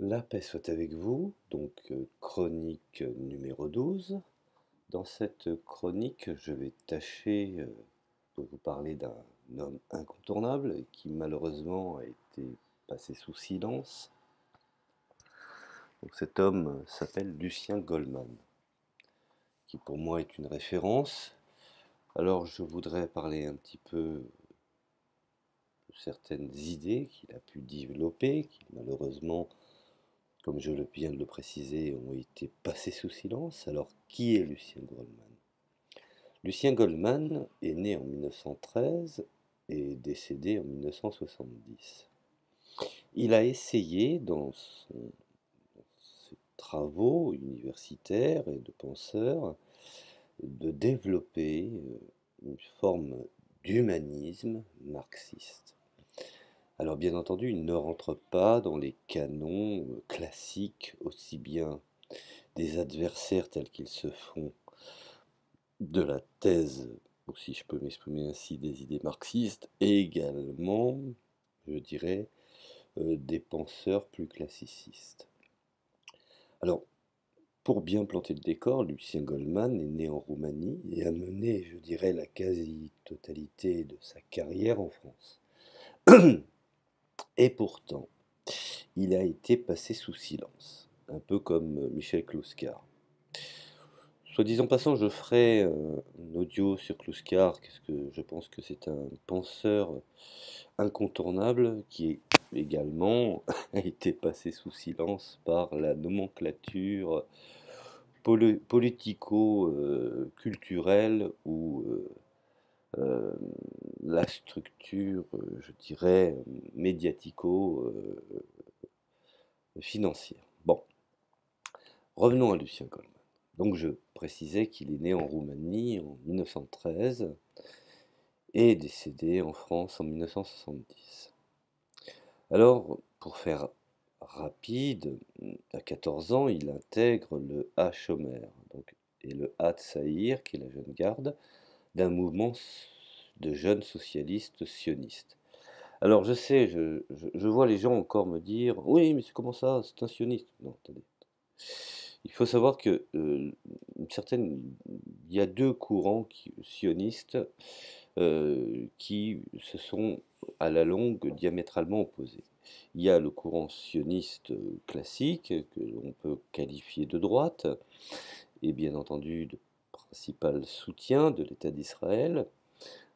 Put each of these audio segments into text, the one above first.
La paix soit avec vous, donc chronique numéro 12. Dans cette chronique, je vais tâcher de vous parler d'un homme incontournable qui malheureusement a été passé sous silence. Donc, cet homme s'appelle Lucien Goldman, qui pour moi est une référence. Alors je voudrais parler un petit peu de certaines idées qu'il a pu développer, qui malheureusement, comme je viens de le préciser, ont été passées sous silence. Alors, qui est Lucien Goldman? Lucien Goldman est né en 1913 et décédé en 1970. Il a essayé, dans ses travaux universitaires et de penseur, de développer une forme d'humanisme marxiste. Alors bien entendu, il ne rentre pas dans les canons classiques, aussi bien des adversaires tels qu'ils se font de la thèse, ou si je peux m'exprimer ainsi, des idées marxistes, et également, je dirais, des penseurs plus classicistes. Alors, pour bien planter le décor, Lucien Goldman est né en Roumanie et a mené, je dirais, la quasi-totalité de sa carrière en France. Et pourtant, il a été passé sous silence, un peu comme Michel Clouscar. Soit dit en passant, je ferai un audio sur Clouscar, parce que je pense que c'est un penseur incontournable qui est également a été passé sous silence par la nomenclature politico-culturelle ou euh, la structure, je dirais, médiatico-financière. Bon, revenons à Lucien Goldman. Donc je précisais qu'il est né en Roumanie en 1913 et décédé en France en 1970. Alors, pour faire rapide, à 14 ans, il intègre le Hachomer, donc, et le Hatzaïr, qui est la jeune garde, d'un mouvement de jeunes socialistes sionistes. Alors je sais, je vois les gens encore me dire, oui, mais c'est comment ça, c'est un sioniste. Non, attendez. Il faut savoir que il y a deux courants sionistes qui se sont à la longue diamétralement opposés. Il y a le courant sioniste classique, que l'on peut qualifier de droite, et bien entendu de principal soutien de l'État d'Israël.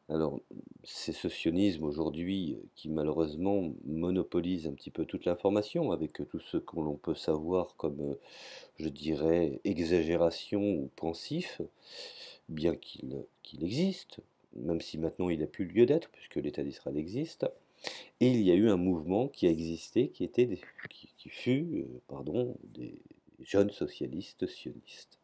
Alors, c'est ce sionisme aujourd'hui qui malheureusement monopolise un petit peu toute l'information, avec tout ce que l'on peut savoir comme, je dirais, exagération ou pensif, bien qu'il existe, même si maintenant il n'a plus lieu d'être, puisque l'État d'Israël existe. Et il y a eu un mouvement qui a existé, qui fut, pardon, des jeunes socialistes sionistes.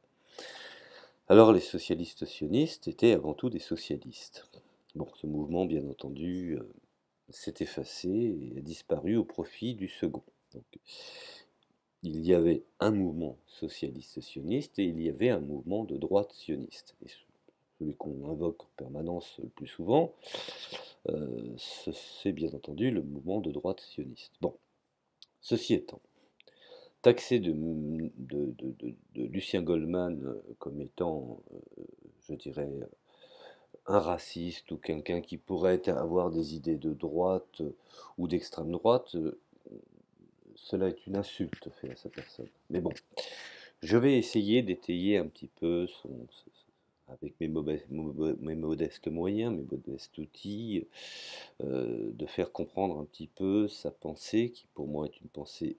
Alors les socialistes sionistes étaient avant tout des socialistes. Bon, ce mouvement, bien entendu, s'est effacé et a disparu au profit du second. Donc, il y avait un mouvement socialiste sioniste et il y avait un mouvement de droite sioniste. Et celui qu'on invoque en permanence le plus souvent, c'est bien entendu le mouvement de droite sioniste. Bon, ceci étant, taxé de Lucien Goldman comme étant, je dirais, un raciste ou quelqu'un qui pourrait avoir des idées de droite ou d'extrême droite, cela est une insulte faite à sa personne. Mais bon, je vais essayer d'étayer un petit peu avec mes modestes moyens, mes modestes outils, de faire comprendre un petit peu sa pensée, qui pour moi est une pensée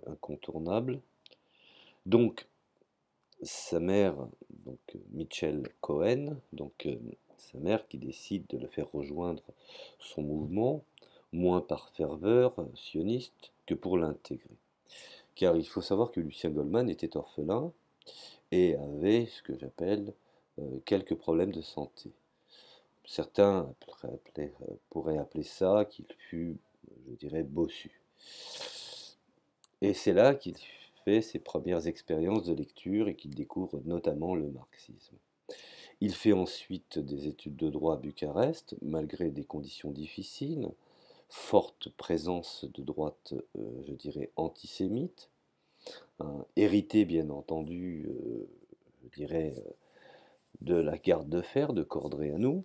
incontournable. Donc, sa mère, donc Mitchell Cohen, donc sa mère qui décide de le faire rejoindre son mouvement, moins par ferveur sioniste que pour l'intégrer. Car il faut savoir que Lucien Goldman était orphelin et avait ce que j'appelle quelques problèmes de santé. Certains pourraient appeler ça qu'il fut, je dirais, bossu. Et c'est là qu'il fait ses premières expériences de lecture et qu'il découvre notamment le marxisme. Il fait ensuite des études de droit à Bucarest, malgré des conditions difficiles, forte présence de droite, je dirais, antisémite, hein, héritée bien entendu, je dirais, de la garde de fer de Cordréanou,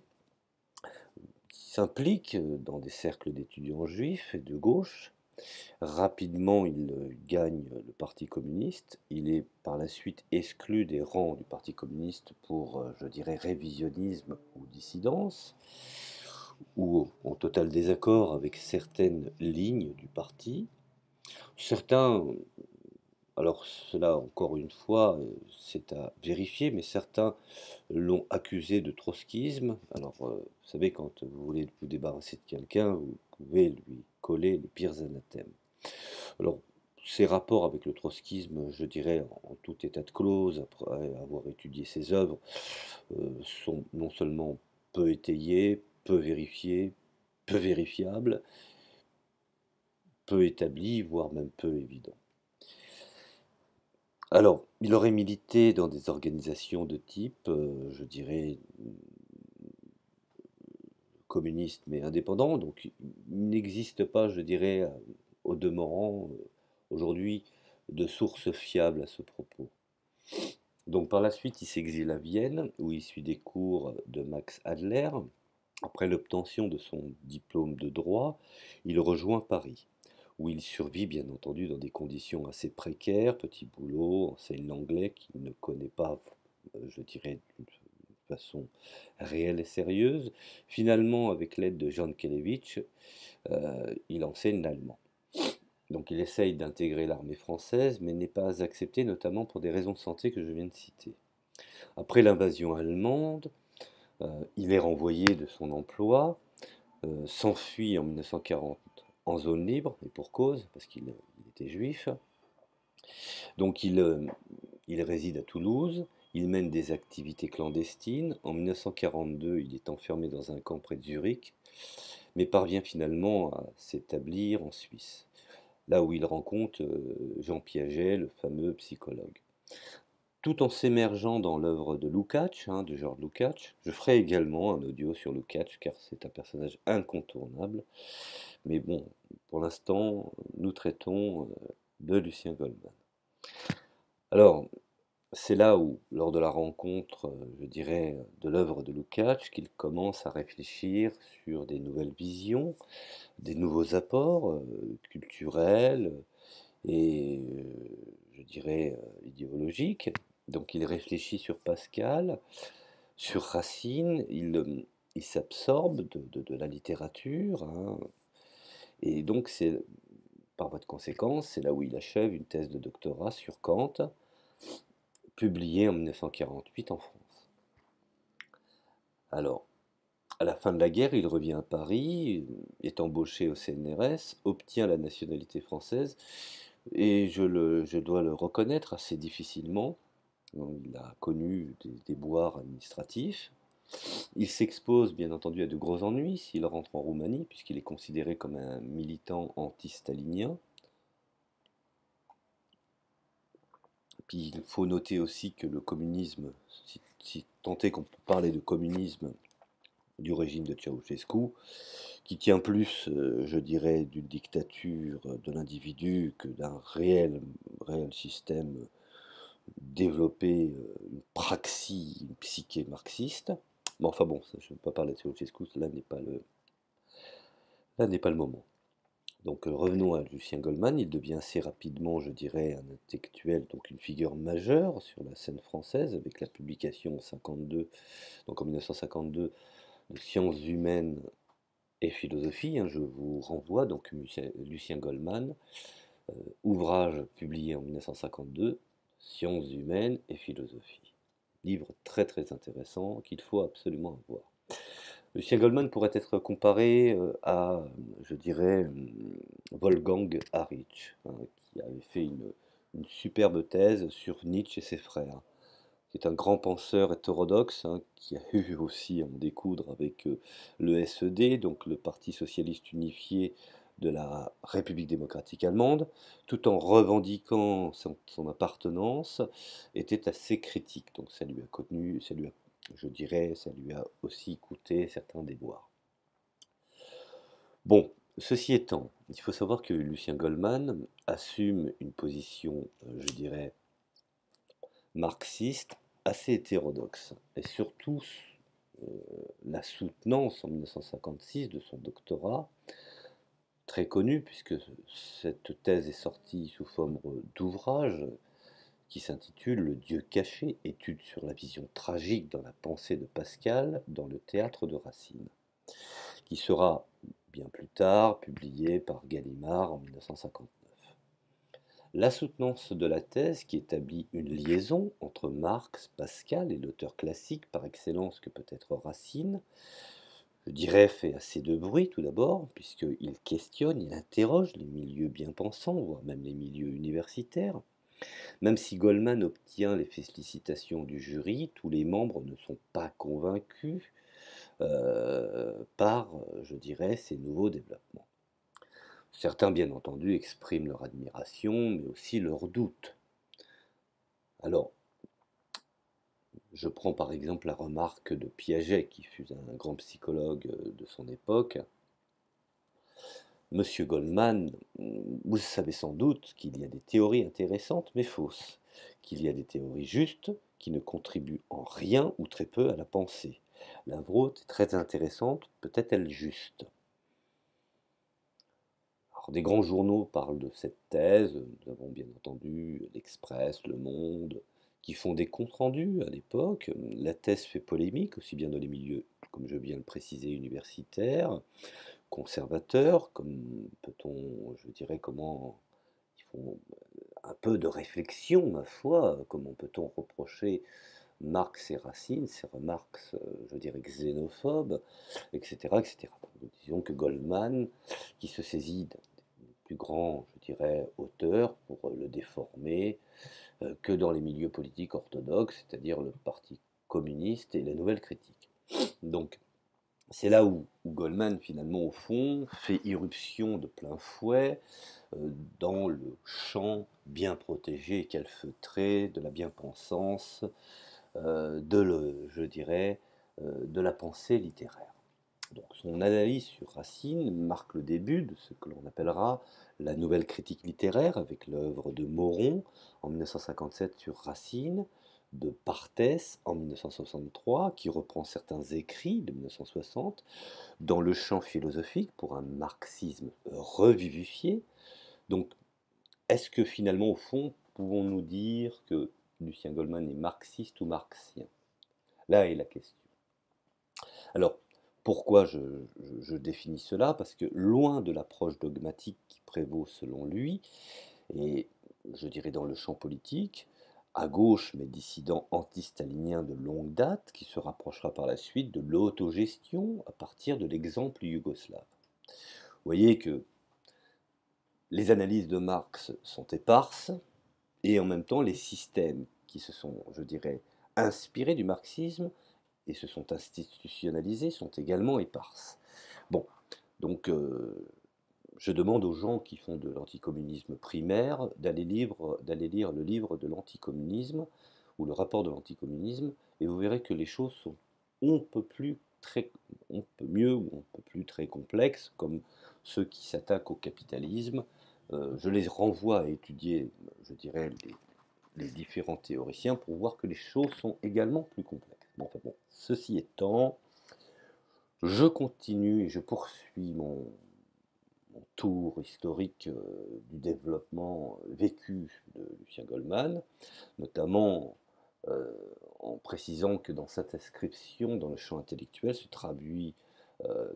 qui s'implique dans des cercles d'étudiants juifs et de gauche. Rapidement, il gagne le Parti communiste. Il est par la suite exclu des rangs du Parti communiste pour, je dirais, révisionnisme ou dissidence, ou en total désaccord avec certaines lignes du parti. Certains, alors cela encore une fois, c'est à vérifier, mais certains l'ont accusé de trotskisme. Alors, vous savez, quand vous voulez vous débarrasser de quelqu'un, vous pouvez lui coller les pires anathèmes. Alors, ses rapports avec le trotskisme, je dirais, en tout état de cause, après avoir étudié ses œuvres, sont non seulement peu étayés, peu vérifiés, peu vérifiables, peu établis, voire même peu évidents. Alors, il aurait milité dans des organisations de type, je dirais, communiste mais indépendant, donc il n'existe pas, je dirais, au demeurant, aujourd'hui, de sources fiables à ce propos. Donc par la suite, il s'exile à Vienne, où il suit des cours de Max Adler. Après l'obtention de son diplôme de droit, il rejoint Paris, où il survit bien entendu dans des conditions assez précaires, petit boulot, enseigne l'anglais qu'il ne connaît pas, je dirais, d'une façon réelle et sérieuse. Finalement, avec l'aide de Jan Kelevitch, il enseigne l'allemand. Donc il essaye d'intégrer l'armée française, mais n'est pas accepté, notamment pour des raisons de santé que je viens de citer. Après l'invasion allemande, il est renvoyé de son emploi, s'enfuit en 1940 en zone libre, et pour cause, parce qu'il était juif. Donc il réside à Toulouse, il mène des activités clandestines. En 1942, il est enfermé dans un camp près de Zurich, mais parvient finalement à s'établir en Suisse, là où il rencontre Jean Piaget, le fameux psychologue. Tout en s'émergeant dans l'œuvre de Lukács, hein, de Georges Lukács. Je ferai également un audio sur Lukács, car c'est un personnage incontournable. Mais bon, pour l'instant, nous traitons de Lucien Goldman. Alors, c'est là où, lors de la rencontre, je dirais, de l'œuvre de Lukács, qu'il commence à réfléchir sur des nouvelles visions, des nouveaux apports culturels et, je dirais, idéologiques. Donc il réfléchit sur Pascal, sur Racine, il s'absorbe de la littérature, hein, et donc c'est, par voie de conséquence, c'est là où il achève une thèse de doctorat sur Kant, publiée en 1948 en France. Alors, à la fin de la guerre, il revient à Paris, est embauché au CNRS, obtient la nationalité française, et je dois le reconnaître assez difficilement. Il a connu des déboires administratifs. Il s'expose bien entendu à de gros ennuis s'il rentre en Roumanie, puisqu'il est considéré comme un militant anti-stalinien. Puis il faut noter aussi que le communisme, si tant est qu'on peut parler de communisme du régime de Ceausescu, qui tient plus, je dirais, d'une dictature de l'individu que d'un réel système développé, une praxis, une psyché marxiste. Mais enfin bon, ça, je ne vais pas parler de Ceausescu, là n'est pas le moment. Donc revenons à Lucien Goldman, il devient assez rapidement, je dirais, un intellectuel, donc une figure majeure sur la scène française, avec la publication en 52, donc en 1952, de Sciences humaines et philosophie, hein, je vous renvoie, donc Lucien Goldman, ouvrage publié en 1952, Sciences humaines et philosophie. Livre très très intéressant qu'il faut absolument avoir. Lucien Goldman pourrait être comparé à, je dirais, Wolfgang Hartwig, hein, qui avait fait une superbe thèse sur Nietzsche et ses frères, qui est un grand penseur hétérodoxe, hein, qui a eu aussi à en découdre avec le SED, donc le Parti socialiste unifié de la République démocratique allemande, tout en revendiquant son appartenance, était assez critique. Donc ça lui a contenu, je dirais, ça lui a aussi coûté certains déboires. Bon, Ceci étant, il faut savoir que Lucien Goldman assume une position, je dirais, marxiste assez hétérodoxe, et surtout euh, la soutenance en 1956 de son doctorat, très connu puisque cette thèse est sortie sous forme d'ouvrage qui s'intitule Le Dieu caché, étude sur la vision tragique dans la pensée de Pascal dans le théâtre de Racine, qui sera bien plus tard publié par Gallimard en 1959. La soutenance de la thèse, qui établit une liaison entre Marx, Pascal et l'auteur classique par excellence que peut être Racine, je dirais fait assez de bruit tout d'abord, puisqu'il questionne, il interroge les milieux bien pensants, voire même les milieux universitaires. Même si Goldman obtient les félicitations du jury, tous les membres ne sont pas convaincus par, je dirais, ces nouveaux développements. Certains, bien entendu, expriment leur admiration, mais aussi leurs doutes. Alors, je prends par exemple la remarque de Piaget, qui fut un grand psychologue de son époque. Monsieur Goldman, vous savez sans doute qu'il y a des théories intéressantes mais fausses, qu'il y a des théories justes qui ne contribuent en rien ou très peu à la pensée. La vôtre est très intéressante, peut-être elle juste. Alors, des grands journaux parlent de cette thèse, nous avons bien entendu l'Express, Le Monde, qui font des comptes rendus à l'époque. La thèse fait polémique, aussi bien dans les milieux, comme je viens de le préciser, universitaires, conservateurs, comme peut-on, je dirais, comment ils font un peu de réflexion, ma foi, comment peut-on reprocher Marx et Racine, ces remarques, je dirais, xénophobes, etc., etc. Disons que Goldman, qui se saisit d'un des plus grands, je dirais, auteurs pour le déformer, que dans les milieux politiques orthodoxes, c'est-à-dire le Parti communiste et la Nouvelle Critique. Donc, c'est là où Goldman, finalement, au fond, fait irruption de plein fouet dans le champ bien protégé et calfeutré de la bien-pensance, je dirais, de la pensée littéraire. Donc, son analyse sur Racine marque le début de ce que l'on appellera la nouvelle critique littéraire, avec l'œuvre de Moron en 1957 sur Racine, de Barthès en 1963, qui reprend certains écrits de 1960, dans le champ philosophique pour un marxisme revivifié. Donc, est-ce que finalement, au fond, pouvons-nous dire que Lucien Goldman est marxiste ou marxien? Là est la question. Alors, pourquoi je définis cela? Parce que loin de l'approche dogmatique qui prévaut selon lui, et je dirais dans le champ politique, à gauche mais dissident anti-stalinien de longue date, qui se rapprochera par la suite de l'autogestion à partir de l'exemple yougoslave. Vous voyez que les analyses de Marx sont éparses, et en même temps les systèmes qui se sont, je dirais, inspirés du marxisme et se sont institutionnalisés sont également éparses. Bon, donc je demande aux gens qui font de l'anticommunisme primaire d'aller lire le livre de l'anticommunisme ou le rapport de l'anticommunisme, et vous verrez que les choses sont on peut plus très, on peut mieux ou on peut plus très complexes, comme ceux qui s'attaquent au capitalisme. Je les renvoie à étudier, je dirais, les différents théoriciens pour voir que les choses sont également plus complexes. Bon, enfin bon, ceci étant, je continue et je poursuis mon tour historique du développement vécu de Lucien Goldman, notamment euh, en précisant que dans cette inscription dans le champ intellectuel se traduit euh,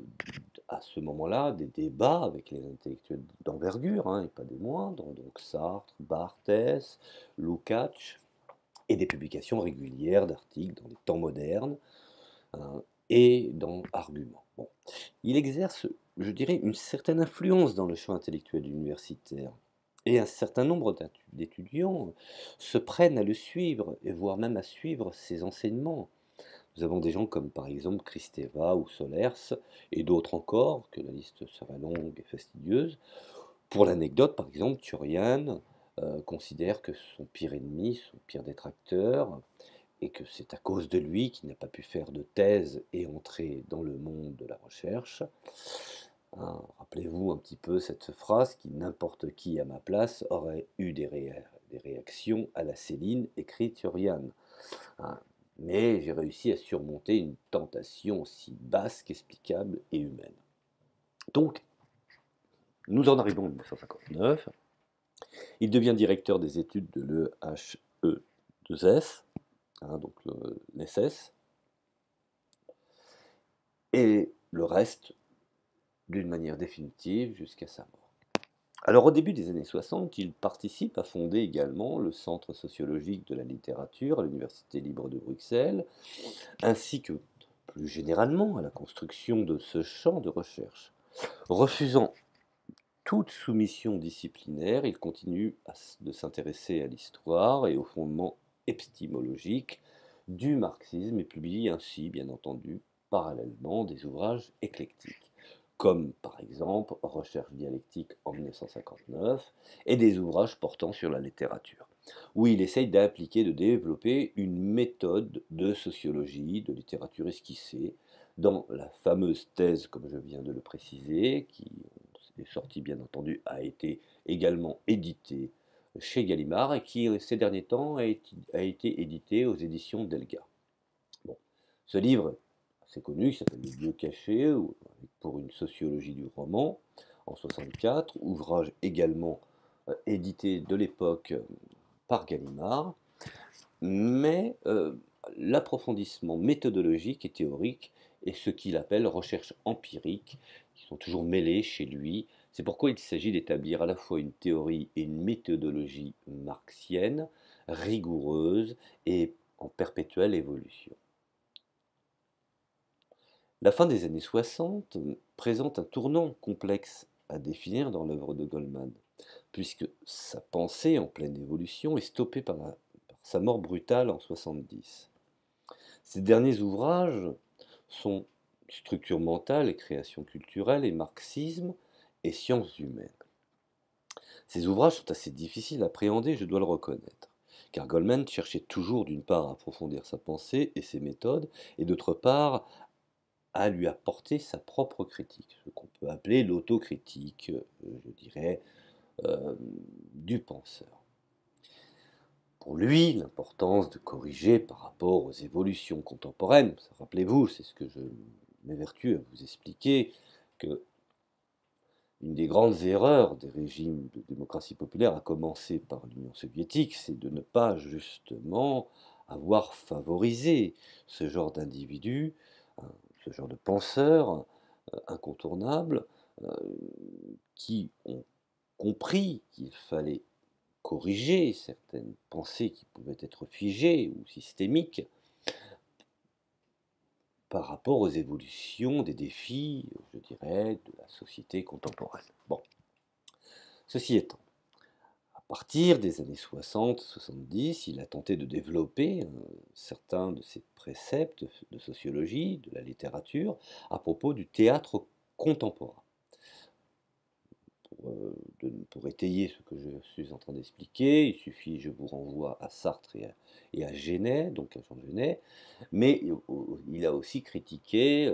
à ce moment-là des débats avec les intellectuels d'envergure, hein, et pas des moindres, donc Sartre, Barthès, Lukács, et des publications régulières d'articles dans les temps modernes, hein, et dans Argument. Bon. Il exerce, je dirais, une certaine influence dans le champ intellectuel universitaire. Et un certain nombre d'étudiants se prennent à le suivre, et voire même à suivre ses enseignements. Nous avons des gens comme par exemple Kristeva ou Solers, et d'autres encore, que la liste serait longue et fastidieuse. Pour l'anecdote, par exemple, Turian considère que son pire ennemi, son pire détracteur, et que c'est à cause de lui qu'il n'a pas pu faire de thèse et entrer dans le monde de la recherche, Hein. Rappelez-vous un petit peu cette phrase qui n'importe qui à ma place aurait eu des réactions à la Céline écrite sur Yann. Hein. Mais j'ai réussi à surmonter une tentation aussi basse qu'explicable et humaine. Donc, nous en arrivons en 1959. Il devient directeur des études de l'EHE2S, hein, donc l'ESS, et le reste d'une manière définitive jusqu'à sa mort. Alors au début des années 60, il participe à fonder également le Centre sociologique de la littérature à l'Université libre de Bruxelles, ainsi que plus généralement à la construction de ce champ de recherche. Refusant toute soumission disciplinaire, il continue de s'intéresser à l'histoire et aux fondements épistémologiques du marxisme et publie ainsi, bien entendu, parallèlement des ouvrages éclectiques, comme par exemple Recherche dialectique en 1959 et des ouvrages portant sur la littérature, où il essaye d'appliquer, de développer une méthode de sociologie, de littérature esquissée, dans la fameuse thèse, comme je viens de le préciser, qui est sortie bien entendu, a été également éditée chez Gallimard et qui ces derniers temps a été édité aux éditions Delga. Bon. Ce livre, assez connu, qui s'appelle Le lieu caché pour une sociologie du roman en 64, ouvrage également édité de l'époque par Gallimard, mais l'approfondissement méthodologique et théorique est ce qu'il appelle recherche empirique, qui sont toujours mêlés chez lui. C'est pourquoi il s'agit d'établir à la fois une théorie et une méthodologie marxienne, rigoureuse et en perpétuelle évolution. La fin des années 60 présente un tournant complexe à définir dans l'œuvre de Goldman, puisque sa pensée en pleine évolution est stoppée par sa mort brutale en 70. Ses derniers ouvrages sont Structure mentale et création culturelle et marxisme et sciences humaines. Ces ouvrages sont assez difficiles à appréhender, je dois le reconnaître, car Goldman cherchait toujours d'une part à approfondir sa pensée et ses méthodes, et d'autre part à lui apporter sa propre critique, ce qu'on peut appeler l'autocritique, je dirais, du penseur. Pour lui, l'importance de corriger par rapport aux évolutions contemporaines, rappelez-vous, c'est ce que je m'évertue à vous expliquer, que une des grandes erreurs des régimes de démocratie populaire, à commencer par l'Union soviétique, c'est de ne pas justement avoir favorisé ce genre d'individus, ce genre de penseurs incontournables, euh, qui ont compris qu'il fallait corriger certaines pensées qui pouvaient être figées ou systémiques par rapport aux évolutions des défis, je dirais, de la société contemporaine. Bon, ceci étant, à partir des années 60-70, il a tenté de développer certains de ses préceptes de sociologie, de la littérature, à propos du théâtre contemporain. Pour étayer ce que je suis en train d'expliquer, il suffit, je vous renvoie à Sartre et à Genet, donc à Jean Genet, mais il a aussi critiqué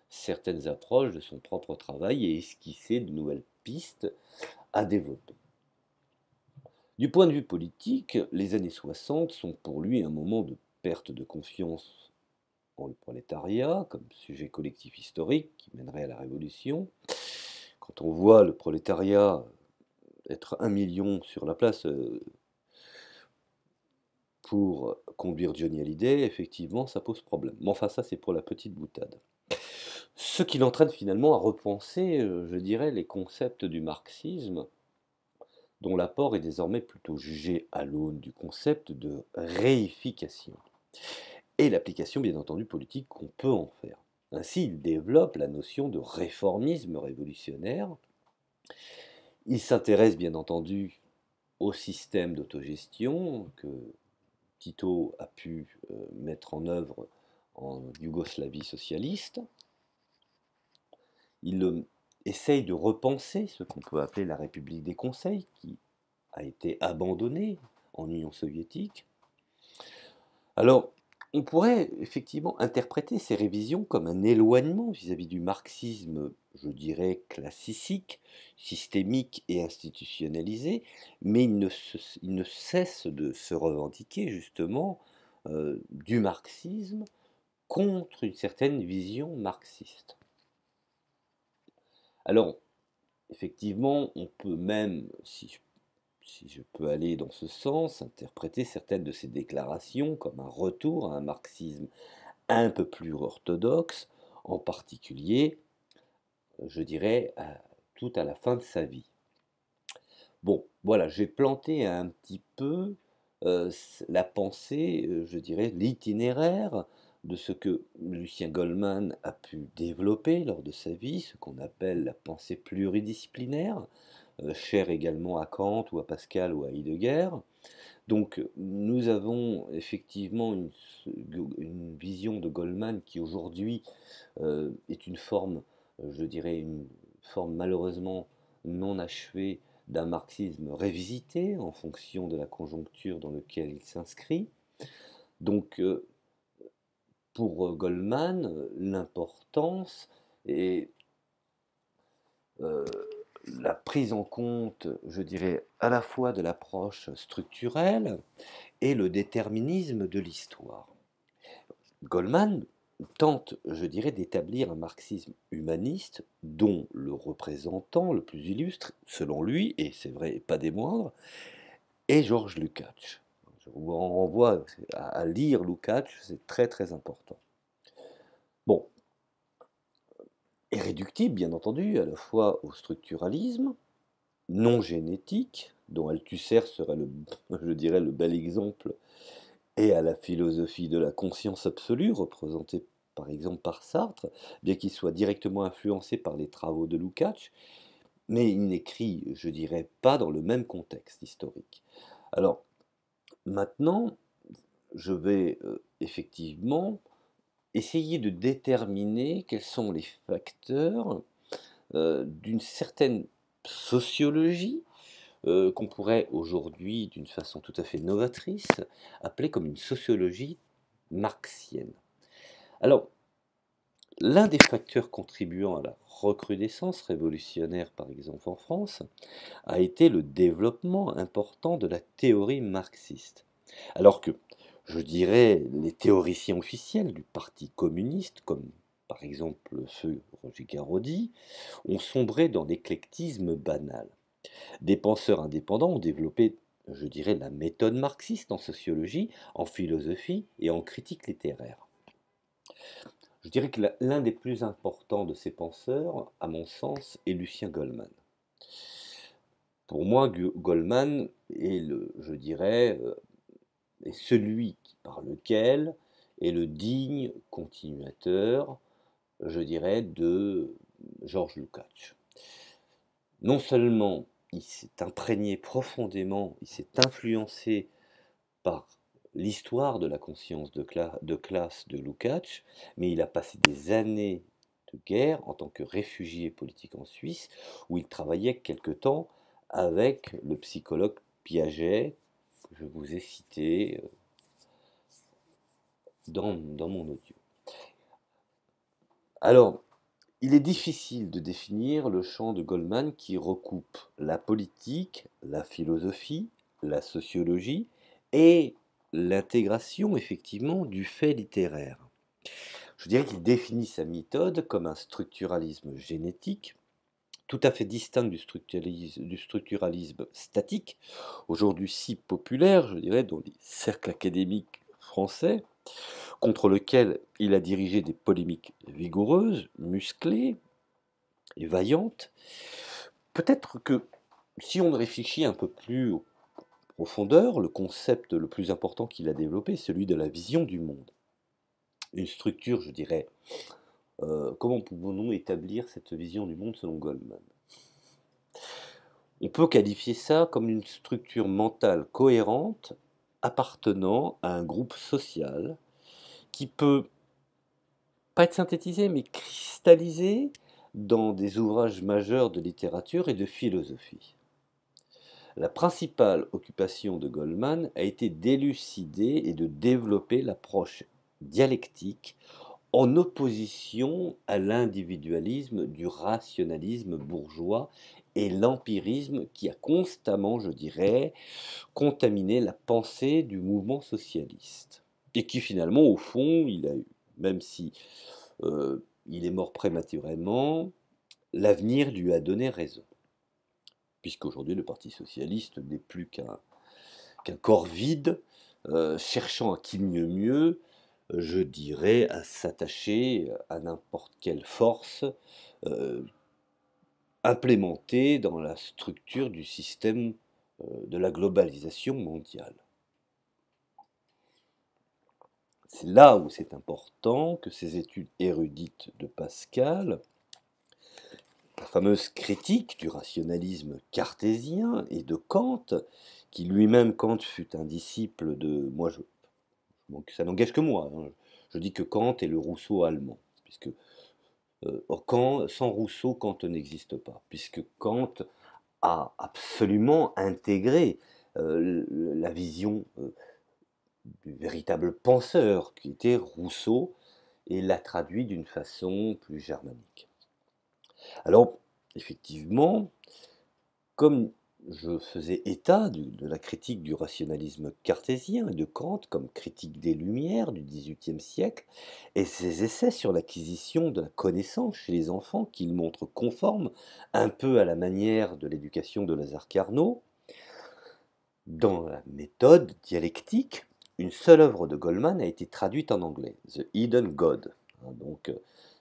certaines approches de son propre travail et esquissé de nouvelles pistes à développer. Du point de vue politique, les années 60 sont pour lui un moment de perte de confiance en le prolétariat comme sujet collectif historique qui mènerait à la révolution. Quand on voit le prolétariat être 1 million sur la place pour conduire Johnny Hallyday, effectivement, ça pose problème. Mais enfin, ça, c'est pour la petite boutade. Ce qui l'entraîne finalement à repenser, je dirais, les concepts du marxisme, dont l'apport est désormais plutôt jugé à l'aune du concept de réification, et l'application, bien entendu, politique qu'on peut en faire. Ainsi, il développe la notion de réformisme révolutionnaire. Il s'intéresse, bien entendu, au système d'autogestion que Tito a pu mettre en œuvre en Yougoslavie socialiste. Il essaye de repenser ce qu'on peut appeler la République des conseils, qui a été abandonnée en Union soviétique. Alors, On pourrait effectivement interpréter ces révisions comme un éloignement vis-à-vis du marxisme, je dirais, classique, systémique et institutionnalisé, mais il ne cesse de se revendiquer justement du marxisme contre une certaine vision marxiste. Alors, effectivement, on peut même, si je peux aller dans ce sens, interpréter certaines de ces déclarations comme un retour à un marxisme un peu plus orthodoxe, en particulier, je dirais, tout à la fin de sa vie. Bon, voilà, j'ai planté un petit peu la pensée, je dirais, l'itinéraire de ce que Lucien Goldman a pu développer lors de sa vie, ce qu'on appelle la pensée pluridisciplinaire, chère également à Kant ou à Pascal ou à Heidegger. Donc nous avons effectivement une vision de Goldman qui aujourd'hui est une forme, je dirais, une forme malheureusement non achevée d'un marxisme révisité en fonction de la conjoncture dans laquelle il s'inscrit. Donc pour Goldman, l'importance est euh, la prise en compte, je dirais, à la fois de l'approche structurelle et le déterminisme de l'histoire. Goldman tente, je dirais, d'établir un marxisme humaniste dont le représentant le plus illustre, selon lui, et c'est vrai, pas des moindres, est Georges Lukács. Je vous renvoie à lire Lukács, c'est très très important. Bon, est réductible, bien entendu, à la fois au structuralisme, non génétique, dont Althusser serait, je dirais, le bel exemple, et à la philosophie de la conscience absolue, représentée par exemple par Sartre, bien qu'il soit directement influencé par les travaux de Lukács, mais il n'écrit, je dirais, pas dans le même contexte historique. Alors, maintenant, je vais effectivement essayer de déterminer quels sont les facteurs d'une certaine sociologie qu'on pourrait aujourd'hui, d'une façon tout à fait novatrice, appeler comme une sociologie marxienne. Alors, l'un des facteurs contribuant à la recrudescence révolutionnaire, par exemple en France, a été le développement important de la théorie marxiste. Alors que, je dirais, les théoriciens officiels du Parti communiste, comme par exemple ceux Roger Garaudy, ont sombré dans l'éclectisme banal. Des penseurs indépendants ont développé, je dirais, la méthode marxiste en sociologie, en philosophie et en critique littéraire. Je dirais que l'un des plus importants de ces penseurs, à mon sens, est Lucien Goldman. Pour moi, Goldman est je dirais, est celui par lequel est le digne continuateur, je dirais, de Georges Lukács. Non seulement il s'est imprégné profondément, il s'est influencé par l'histoire de la conscience de classe de Lukács, mais il a passé des années de guerre en tant que réfugié politique en Suisse, où il travaillait quelque temps avec le psychologue Piaget, que je vous ai cité dans mon audio. Alors, il est difficile de définir le champ de Goldman qui recoupe la politique, la philosophie, la sociologie et l'intégration effectivement du fait littéraire. Je dirais qu'il définit sa méthode comme un structuralisme génétique, tout à fait distinct du structuralisme statique, aujourd'hui si populaire, je dirais, dans les cercles académiques français, contre lequel il a dirigé des polémiques vigoureuses, musclées et vaillantes. Peut-être que si on réfléchit un peu plus en profondeur, le concept le plus important qu'il a développé, c'est celui de la vision du monde. Une structure, je dirais, comment pouvons-nous établir cette vision du monde selon Goldman? On peut qualifier ça comme une structure mentale cohérente appartenant à un groupe social qui peut pas être synthétisé mais cristallisé dans des ouvrages majeurs de littérature et de philosophie. La principale occupation de Goldman a été d'élucider et de développer l'approche dialectique en opposition à l'individualisme du rationalisme bourgeois et l'empirisme qui a constamment, je dirais, contaminé la pensée du mouvement socialiste. Et qui finalement, au fond, il a eu, même si il est mort prématurément, l'avenir lui a donné raison. Puisqu'aujourd'hui, le Parti socialiste n'est plus qu'un corps vide, cherchant à qui mieux mieux, je dirais, à s'attacher à n'importe quelle force euh, implémentée dans la structure du système de la globalisation mondiale. C'est là où c'est important que ces études érudites de Pascal, la fameuse critique du rationalisme cartésien et de Kant, qui lui-même, Kant fut un disciple de... Donc ça n'engage que moi, hein. Je dis que Kant est le Rousseau allemand, puisque sans Rousseau, Kant n'existe pas, puisque Kant a absolument intégré la vision du véritable penseur qui était Rousseau et l'a traduit d'une façon plus germanique. Alors, effectivement, comme je faisais état de la critique du rationalisme cartésien et de Kant comme critique des Lumières du XVIIIe siècle, et ses essais sur l'acquisition de la connaissance chez les enfants qu'il montre conforme un peu à la manière de l'éducation de Lazare Carnot, dans la méthode dialectique, une seule œuvre de Goldman a été traduite en anglais, The Hidden God. Donc,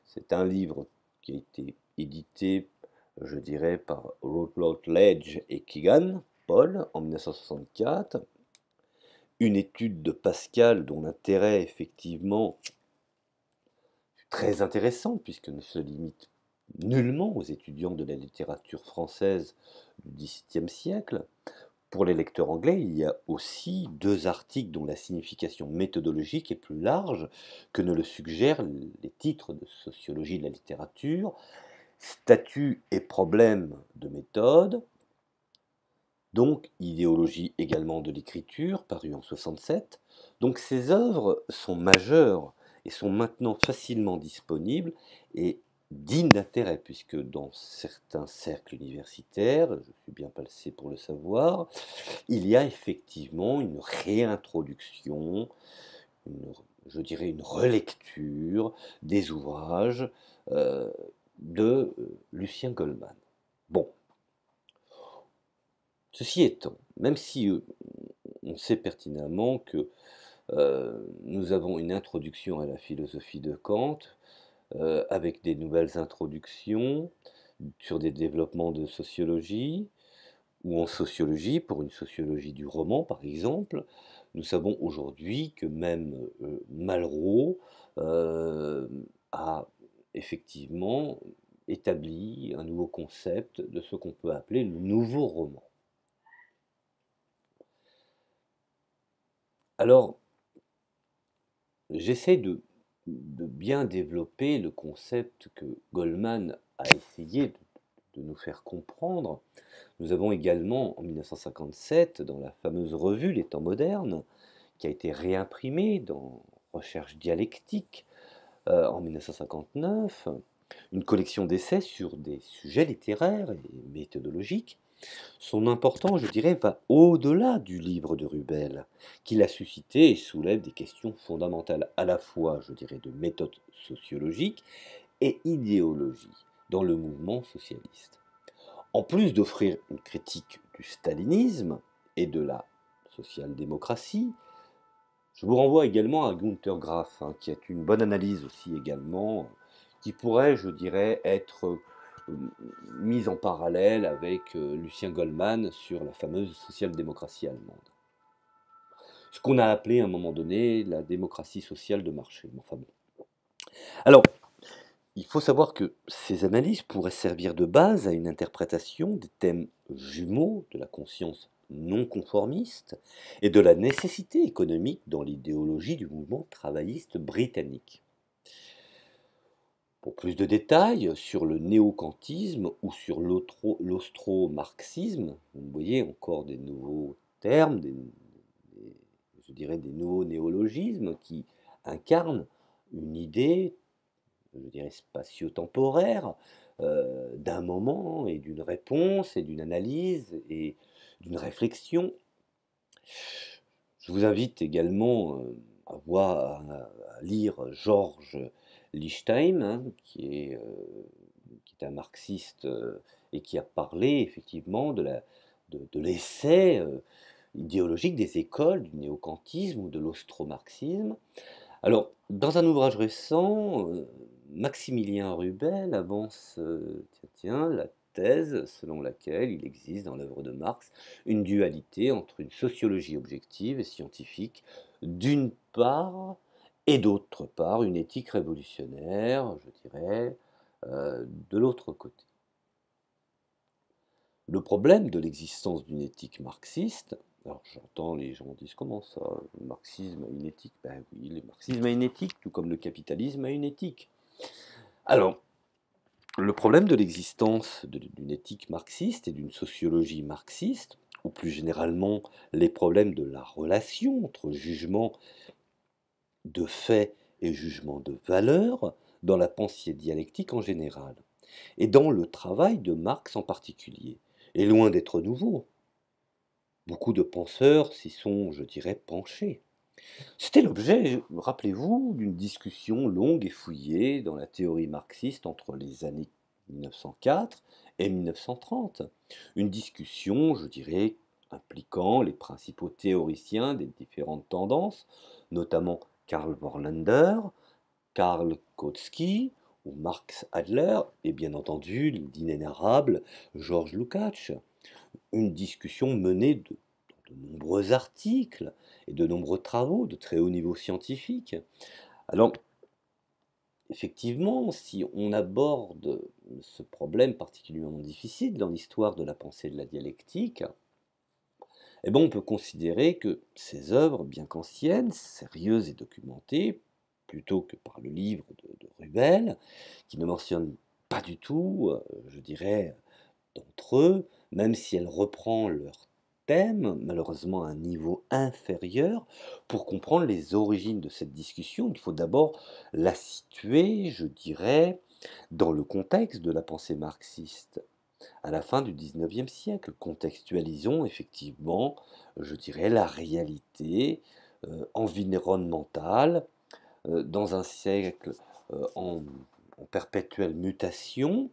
c'est un livre qui a été édité, je dirais, par Routledge et Keegan, Paul, en 1964. Une étude de Pascal dont l'intérêt, effectivement, est très intéressant, puisqu'elle ne se limite nullement aux étudiants de la littérature française du XVIIe siècle. Pour les lecteurs anglais, il y a aussi deux articles dont la signification méthodologique est plus large que ne le suggèrent les titres de sociologie de la littérature, statut et problèmes de méthode, donc idéologie également de l'écriture, paru en 67. Donc ces œuvres sont majeures et sont maintenant facilement disponibles et dignes d'intérêt, puisque dans certains cercles universitaires, je suis bien placé pour le savoir, il y a effectivement une réintroduction, je dirais une relecture des ouvrages euh, de Lucien Goldman. Bon, ceci étant, même si on sait pertinemment que nous avons une introduction à la philosophie de Kant, avec des nouvelles introductions sur des développements de sociologie, ou en sociologie, pour une sociologie du roman par exemple, nous savons aujourd'hui que même Malraux a effectivement établi un nouveau concept de ce qu'on peut appeler le nouveau roman. Alors, j'essaie de bien développer le concept que Goldman a essayé de nous faire comprendre. Nous avons également, en 1957, dans la fameuse revue Les Temps modernes, qui a été réimprimée dans Recherche dialectique en 1959, une collection d'essais sur des sujets littéraires et méthodologiques. Son importance, je dirais, va au-delà du livre de Rubel, qui l'a suscité et soulève des questions fondamentales à la fois, je dirais, de méthode sociologique et idéologie dans le mouvement socialiste. En plus d'offrir une critique du stalinisme et de la social-démocratie, je vous renvoie également à Günter Grass, qui a une bonne analyse aussi également, qui pourrait, je dirais, être mise en parallèle avec Lucien Goldman sur la fameuse social-démocratie allemande. Ce qu'on a appelé à un moment donné la démocratie sociale de marché. Enfin bon. Alors, il faut savoir que ces analyses pourraient servir de base à une interprétation des thèmes jumeaux de la conscience non conformiste et de la nécessité économique dans l'idéologie du mouvement travailliste britannique. Pour plus de détails sur le néo-kantisme ou sur l'austro-marxisme, vous voyez encore des nouveaux termes, je dirais des nouveaux néologismes qui incarne une idée, je dirais spatio-temporaire, d'un moment et d'une réponse et d'une analyse et d'une réflexion. Je vous invite également à lire Georges Lichtheim, hein, qui est un marxiste et qui a parlé effectivement de l'essai idéologique des écoles du néo-kantisme ou de l'austro-marxisme. Alors, dans un ouvrage récent, Maximilien Rubel avance la thèse selon laquelle il existe dans l'œuvre de Marx une dualité entre une sociologie objective et scientifique d'une part et d'autre part une éthique révolutionnaire, je dirais, de l'autre côté. Le problème de l'existence d'une éthique marxiste, alors j'entends les gens disent comment ça, le marxisme a une éthique? Ben oui, le marxisme a une éthique, tout comme le capitalisme a une éthique. Alors, le problème de l'existence d'une éthique marxiste et d'une sociologie marxiste, ou plus généralement les problèmes de la relation entre jugement de fait et jugement de valeur dans la pensée dialectique en général, et dans le travail de Marx en particulier, est loin d'être nouveau. Beaucoup de penseurs s'y sont, je dirais, penchés. C'était l'objet, rappelez-vous, d'une discussion longue et fouillée dans la théorie marxiste entre les années 1904 et 1930. Une discussion, je dirais, impliquant les principaux théoriciens des différentes tendances, notamment Karl Vorländer, Karl Kautsky ou Marx Adler, et bien entendu l'inénarrable Georges Lukács. Une discussion menée de nombreux articles et de nombreux travaux de très haut niveau scientifique. Alors, effectivement, si on aborde ce problème particulièrement difficile dans l'histoire de la pensée de la dialectique, eh ben on peut considérer que ces œuvres, bien qu'anciennes, sérieuses et documentées, plutôt que par le livre de Rubel, qui ne mentionne pas du tout, je dirais, d'entre eux, même si elle reprend leur thème, malheureusement à un niveau inférieur, pour comprendre les origines de cette discussion, il faut d'abord la situer, je dirais, dans le contexte de la pensée marxiste. À la fin du XIXe siècle, contextualisons effectivement, je dirais, la réalité environnementale dans un siècle en perpétuelle mutation,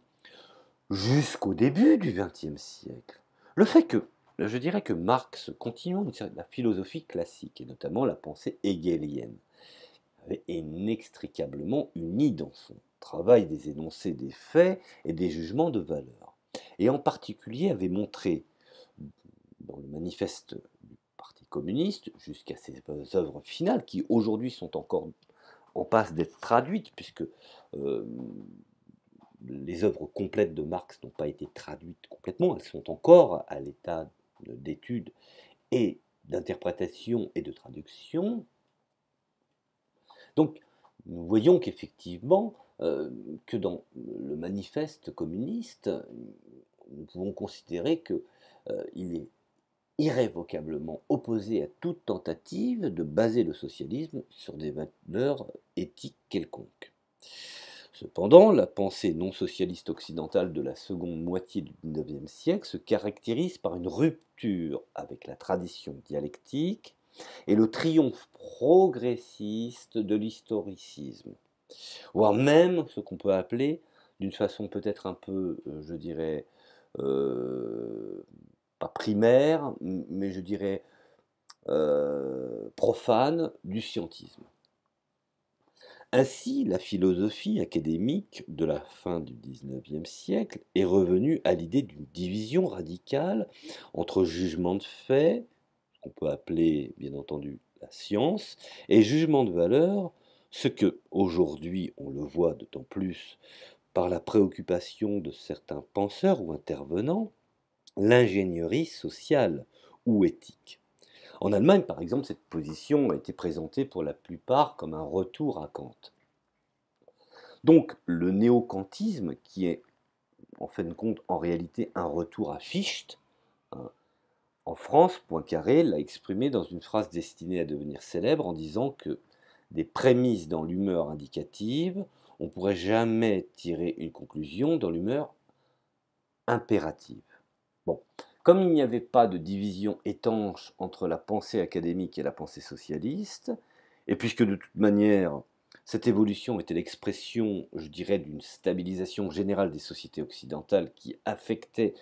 jusqu'au début du XXe siècle. Le fait que, je dirais que Marx, continuant la philosophie classique, et notamment la pensée hegélienne, avait inextricablement uni dans son travail des énoncés des faits et des jugements de valeur, et en particulier avait montré, dans le manifeste du Parti communiste, jusqu'à ses œuvres finales, qui aujourd'hui sont encore en passe d'être traduites, puisque les œuvres complètes de Marx n'ont pas été traduites complètement, elles sont encore à l'état d'étude et d'interprétation et de traduction. Donc, nous voyons qu'effectivement, que dans le manifeste communiste, nous pouvons considérer qu'il est irrévocablement opposé à toute tentative de baser le socialisme sur des valeurs éthiques quelconques. Cependant, la pensée non socialiste occidentale de la seconde moitié du XIXe siècle se caractérise par une rupture avec la tradition dialectique et le triomphe progressiste de l'historicisme, voire même ce qu'on peut appeler, d'une façon peut-être un peu, je dirais, euh, pas primaire, mais je dirais profane, du scientisme. Ainsi, la philosophie académique de la fin du XIXe siècle est revenue à l'idée d'une division radicale entre jugement de fait, ce qu'on peut appeler bien entendu la science, et jugement de valeur, ce que, aujourd'hui, on le voit d'autant plus par la préoccupation de certains penseurs ou intervenants, l'ingénierie sociale ou éthique. En Allemagne, par exemple, cette position a été présentée pour la plupart comme un retour à Kant. Donc le néo-kantisme, qui est en fin de compte en réalité un retour à Fichte, hein, en France, Poincaré l'a exprimé dans une phrase destinée à devenir célèbre en disant que des prémices dans l'humeur indicative, on ne pourrait jamais tirer une conclusion dans l'humeur impérative. Bon, comme il n'y avait pas de division étanche entre la pensée académique et la pensée socialiste, et puisque de toute manière, cette évolution était l'expression, je dirais, d'une stabilisation générale des sociétés occidentales qui affectait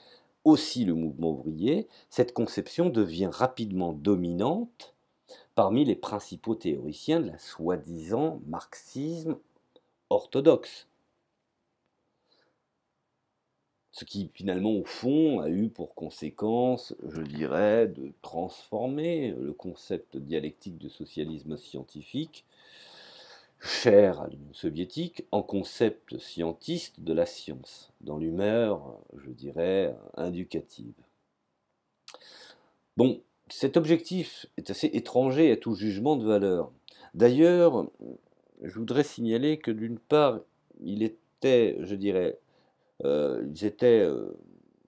aussi le mouvement ouvrier, cette conception devient rapidement dominante parmi les principaux théoriciens de la soi-disant marxisme orthodoxe. Ce qui finalement, au fond, a eu pour conséquence, je dirais, de transformer le concept dialectique de socialisme scientifique, cher à l'Union soviétique, en concept scientiste de la science, dans l'humeur, je dirais, inducative. Bon, cet objectif est assez étranger à tout jugement de valeur. D'ailleurs, je voudrais signaler que d'une part, il était, je dirais, ils étaient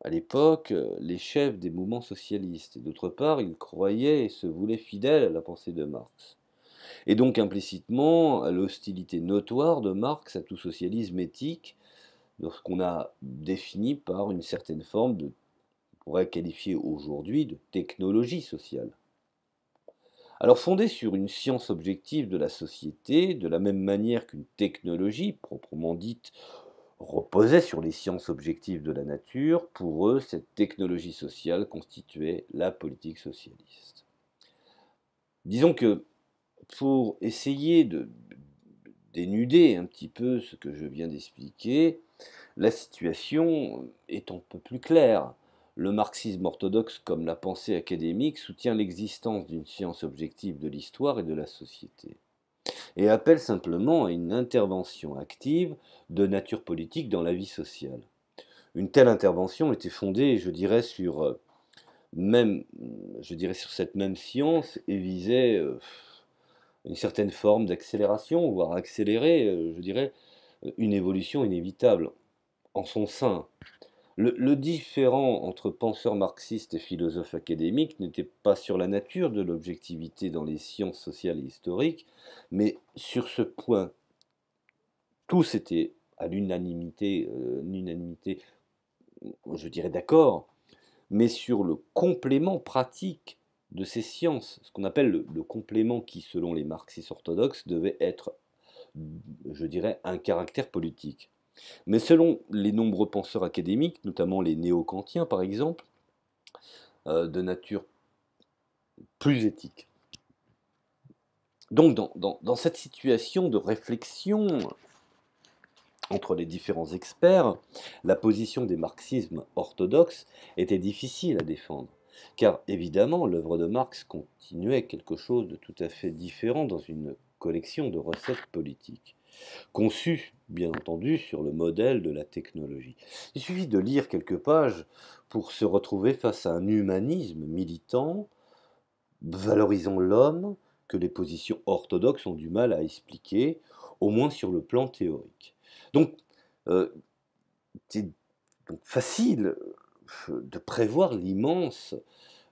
à l'époque les chefs des mouvements socialistes, et d'autre part, ils croyaient et se voulaient fidèles à la pensée de Marx. Et donc implicitement à l'hostilité notoire de Marx à tout socialisme éthique, de ce qu'on a défini par une certaine forme de, on pourrait qualifier aujourd'hui de technologie sociale. Alors fondée sur une science objective de la société, de la même manière qu'une technologie proprement dite reposait sur les sciences objectives de la nature, pour eux, cette technologie sociale constituait la politique socialiste. Disons que pour essayer de dénuder un petit peu ce que je viens d'expliquer, la situation est un peu plus claire. Le marxisme orthodoxe, comme la pensée académique, soutient l'existence d'une science objective de l'histoire et de la société, et appelle simplement à une intervention active de nature politique dans la vie sociale. Une telle intervention était fondée, je dirais, sur même, je dirais, sur cette même science et visait une certaine forme d'accélération, voire accélérer, je dirais, une évolution inévitable en son sein. Le différend entre penseurs marxistes et philosophes académiques n'était pas sur la nature de l'objectivité dans les sciences sociales et historiques, mais sur ce point, tous étaient à l'unanimité, je dirais d'accord, mais sur le complément pratique de ces sciences, ce qu'on appelle le complément qui, selon les marxistes orthodoxes, devait être, je dirais, un caractère politique. Mais selon les nombreux penseurs académiques, notamment les néo-kantiens par exemple, de nature plus éthique. Donc dans cette situation de réflexion entre les différents experts, la position des marxismes orthodoxes était difficile à défendre, car évidemment l'œuvre de Marx continuait quelque chose de tout à fait différent dans une collection de recettes politiques, conçues bien entendu sur le modèle de la technologie. Il suffit de lire quelques pages pour se retrouver face à un humanisme militant, valorisant l'homme, que les positions orthodoxes ont du mal à expliquer, au moins sur le plan théorique. Donc, euh, c'est donc facile de prévoir l'immense,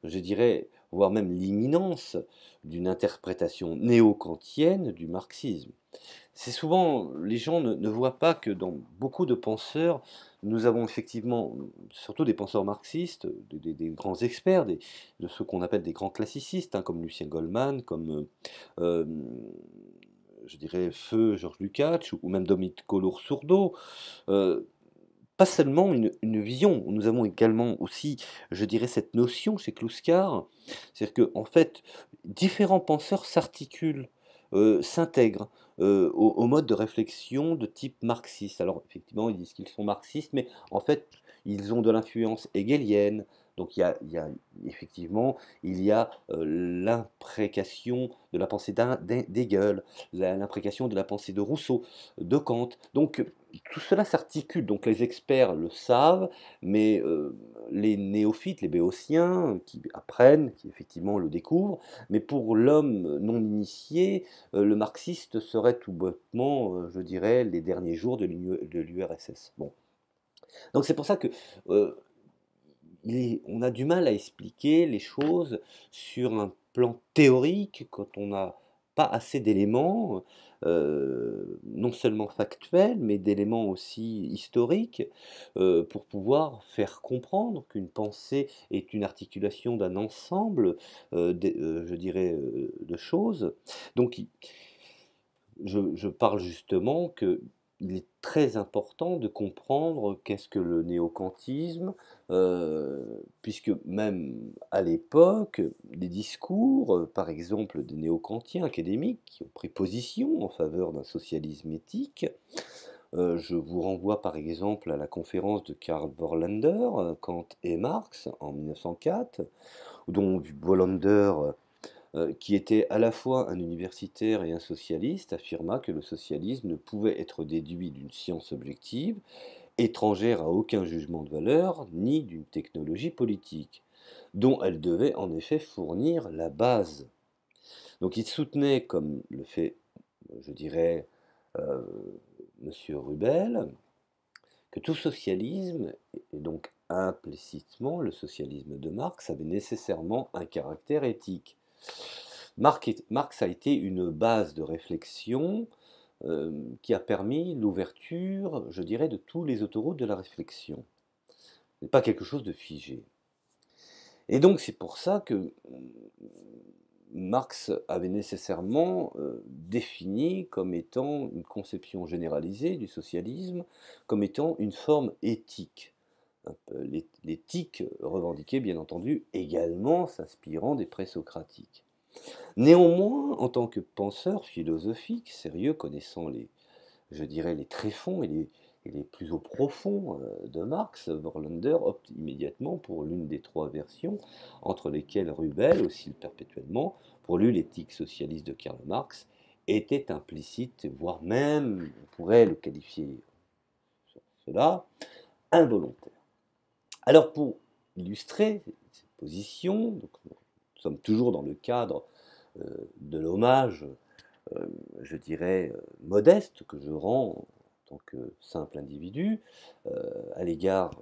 je dirais, voire même l'imminence d'une interprétation néo-kantienne du marxisme. C'est souvent, les gens ne voient pas que dans beaucoup de penseurs, nous avons effectivement, surtout des penseurs marxistes, des grands experts, de ceux qu'on appelle des grands classicistes, hein, comme Lucien Goldman, comme, euh, je dirais, Feu Georges Lukács, ou même Dominique Collor-Sourdeau, euh, pas seulement une vision, nous avons également aussi, je dirais, cette notion chez Kluskar, c'est-à-dire qu'en fait, différents penseurs s'articulent, s'intègrent au mode de réflexion de type marxiste. Alors effectivement, ils disent qu'ils sont marxistes, mais en fait, ils ont de l'influence hegelienne. Donc effectivement, il y a l'imprécation de la pensée d'Hegel, l'imprécation de la pensée de Rousseau, de Kant. Donc tout cela s'articule, donc les experts le savent, mais les néophytes, les béotiens, qui apprennent, qui effectivement le découvrent, mais pour l'homme non initié, le marxiste serait tout bêtement, je dirais, les derniers jours de l'URSS. Bon. Donc c'est pour ça que euh, on a du mal à expliquer les choses sur un plan théorique quand on a pas assez d'éléments, non seulement factuels, mais d'éléments aussi historiques, pour pouvoir faire comprendre qu'une pensée est une articulation d'un ensemble, je dirais, de choses. Donc je parle justement qu'il est très important de comprendre qu'est-ce que le néokantisme, puisque même à l'époque, les discours, par exemple des néokantiens académiques qui ont pris position en faveur d'un socialisme éthique, je vous renvoie par exemple à la conférence de Karl Vorländer, Kant et Marx en 1904, dont Vorländer qui était à la fois un universitaire et un socialiste, affirma que le socialisme ne pouvait être déduit d'une science objective, étrangère à aucun jugement de valeur, ni d'une technologie politique, dont elle devait en effet fournir la base. Donc il soutenait, comme le fait, je dirais, euh, M. Rubel, que tout socialisme, et donc implicitement le socialisme de Marx, avait nécessairement un caractère éthique. Marx a été une base de réflexion qui a permis l'ouverture, je dirais, de tous les autoroutes de la réflexion. Ce n'est pas quelque chose de figé. Et donc c'est pour ça que Marx avait nécessairement défini comme étant une conception généralisée du socialisme, comme étant une forme éthique. L'éthique revendiquée, bien entendu, également s'inspirant des présocratiques. Néanmoins, en tant que penseur philosophique, sérieux, connaissant je dirais, les tréfonds et les plus hauts profonds de Marx, Vorlander opte immédiatement pour l'une des trois versions, entre lesquelles Rubel oscille perpétuellement. Pour lui, l'éthique socialiste de Karl Marx était implicite, voire même, on pourrait le qualifier sur cela, involontaire. Alors pour illustrer cette position, donc nous sommes toujours dans le cadre de l'hommage, je dirais, modeste que je rends en tant que simple individu à l'égard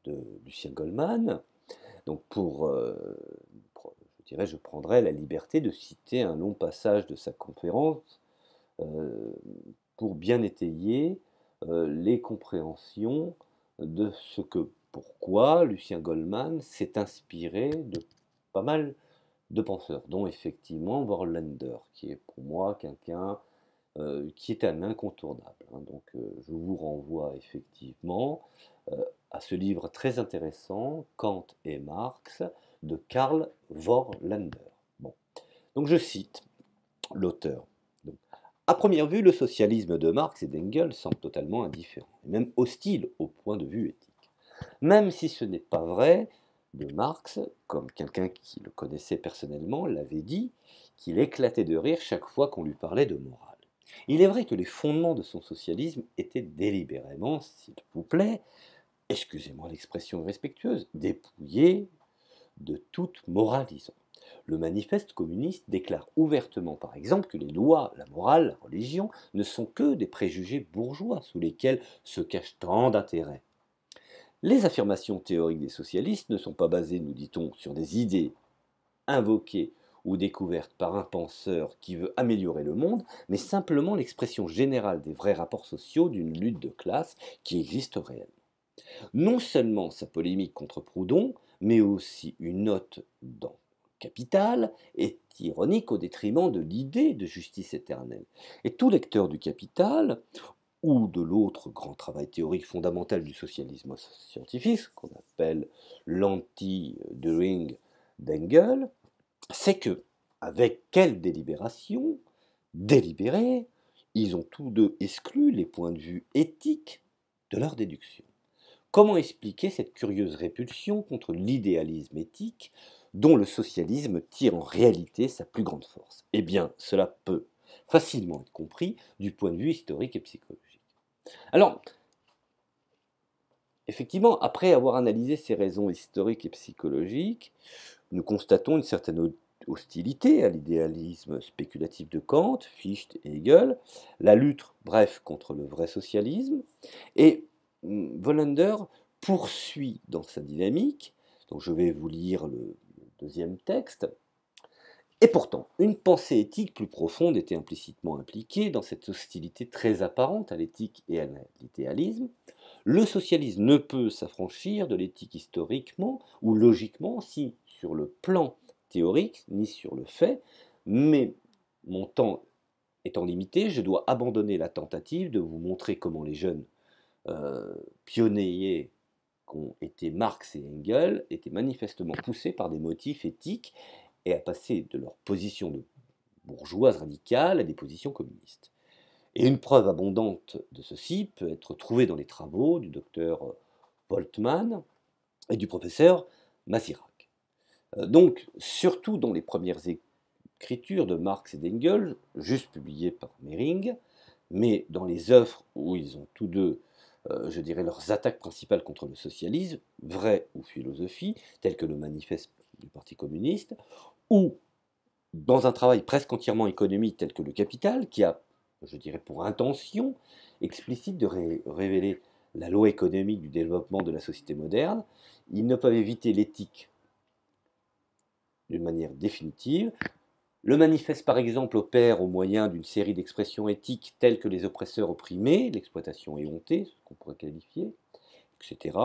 de Lucien Goldman. Donc je dirais, je prendrai la liberté de citer un long passage de sa conférence euh, pour bien étayer les compréhensions de pourquoi Lucien Goldman s'est inspiré de pas mal de penseurs, dont effectivement Vorlander, qui est pour moi quelqu'un qui est un incontournable. Hein. Donc je vous renvoie effectivement à ce livre très intéressant, Kant et Marx, de Karl Vorlander. Bon. Donc je cite l'auteur. Donc, à première vue, le socialisme de Marx et d'Engels semble totalement indifférent, et même hostile au point de vue éthique. Même si ce n'est pas vrai de Marx, comme quelqu'un qui le connaissait personnellement l'avait dit, qu'il éclatait de rire chaque fois qu'on lui parlait de morale. Il est vrai que les fondements de son socialisme étaient délibérément, s'il vous plaît, excusez-moi l'expression irrespectueuse, dépouillés de toute morale, disons. Le manifeste communiste déclare ouvertement, par exemple, que les lois, la morale, la religion ne sont que des préjugés bourgeois sous lesquels se cachent tant d'intérêts. Les affirmations théoriques des socialistes ne sont pas basées, nous dit-on, sur des idées invoquées ou découvertes par un penseur qui veut améliorer le monde, mais simplement l'expression générale des vrais rapports sociaux d'une lutte de classe qui existe réellement. Non seulement sa polémique contre Proudhon, mais aussi une note dans Capital est ironique au détriment de l'idée de justice éternelle. Et tout lecteur du Capital, ou de l'autre grand travail théorique fondamental du socialisme scientifique, qu'on appelle l'anti-doing d'Engels, c'est que, avec quelle délibération, délibérée, ils ont tous deux exclu les points de vue éthiques de leur déduction. Comment expliquer cette curieuse répulsion contre l'idéalisme éthique dont le socialisme tire en réalité sa plus grande force? Eh bien, cela peut facilement être compris du point de vue historique et psychologique. Alors, effectivement, après avoir analysé ces raisons historiques et psychologiques, nous constatons une certaine hostilité à l'idéalisme spéculatif de Kant, Fichte et Hegel, la lutte, bref, contre le vrai socialisme, et Wallander poursuit dans sa dynamique, donc je vais vous lire le deuxième texte, Et pourtant, une pensée éthique plus profonde était implicitement impliquée dans cette hostilité très apparente à l'éthique et à l'idéalisme. Le socialisme ne peut s'affranchir de l'éthique historiquement ou logiquement, si sur le plan théorique, ni sur le fait, mais mon temps étant limité, je dois abandonner la tentative de vous montrer comment les jeunes pionniers qu'ont été Marx et Engels étaient manifestement poussés par des motifs éthiques et à passer de leur position de bourgeoise radicale à des positions communistes. Et une preuve abondante de ceci peut être trouvée dans les travaux du docteur Voltmann et du professeur Masirac. Donc, surtout dans les premières écritures de Marx et d'Engels, juste publiées par Mehring, mais dans les œuvres où ils ont tous deux, je dirais, leurs attaques principales contre le socialisme, vrai ou philosophie, tel que le manifeste du Parti communiste, ou dans un travail presque entièrement économique tel que le Capital, qui a, je dirais, pour intention explicite de révéler la loi économique du développement de la société moderne, ils ne peuvent éviter l'éthique d'une manière définitive. Le manifeste, par exemple, opère au moyen d'une série d'expressions éthiques telles que les oppresseurs opprimés, l'exploitation éhontée, ce qu'on pourrait qualifier, etc.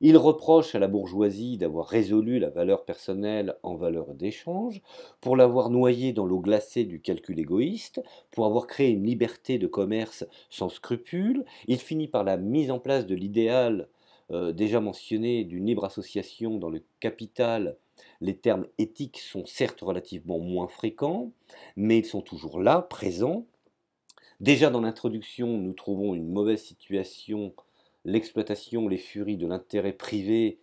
Il reproche à la bourgeoisie d'avoir résolu la valeur personnelle en valeur d'échange, pour l'avoir noyée dans l'eau glacée du calcul égoïste, pour avoir créé une liberté de commerce sans scrupules. Il finit par la mise en place de l'idéal déjà mentionné d'une libre association dans le Capital. Les termes éthiques sont certes relativement moins fréquents, mais ils sont toujours là, présents. Déjà dans l'introduction, nous trouvons une mauvaise situation, l'exploitation, les furies de l'intérêt privé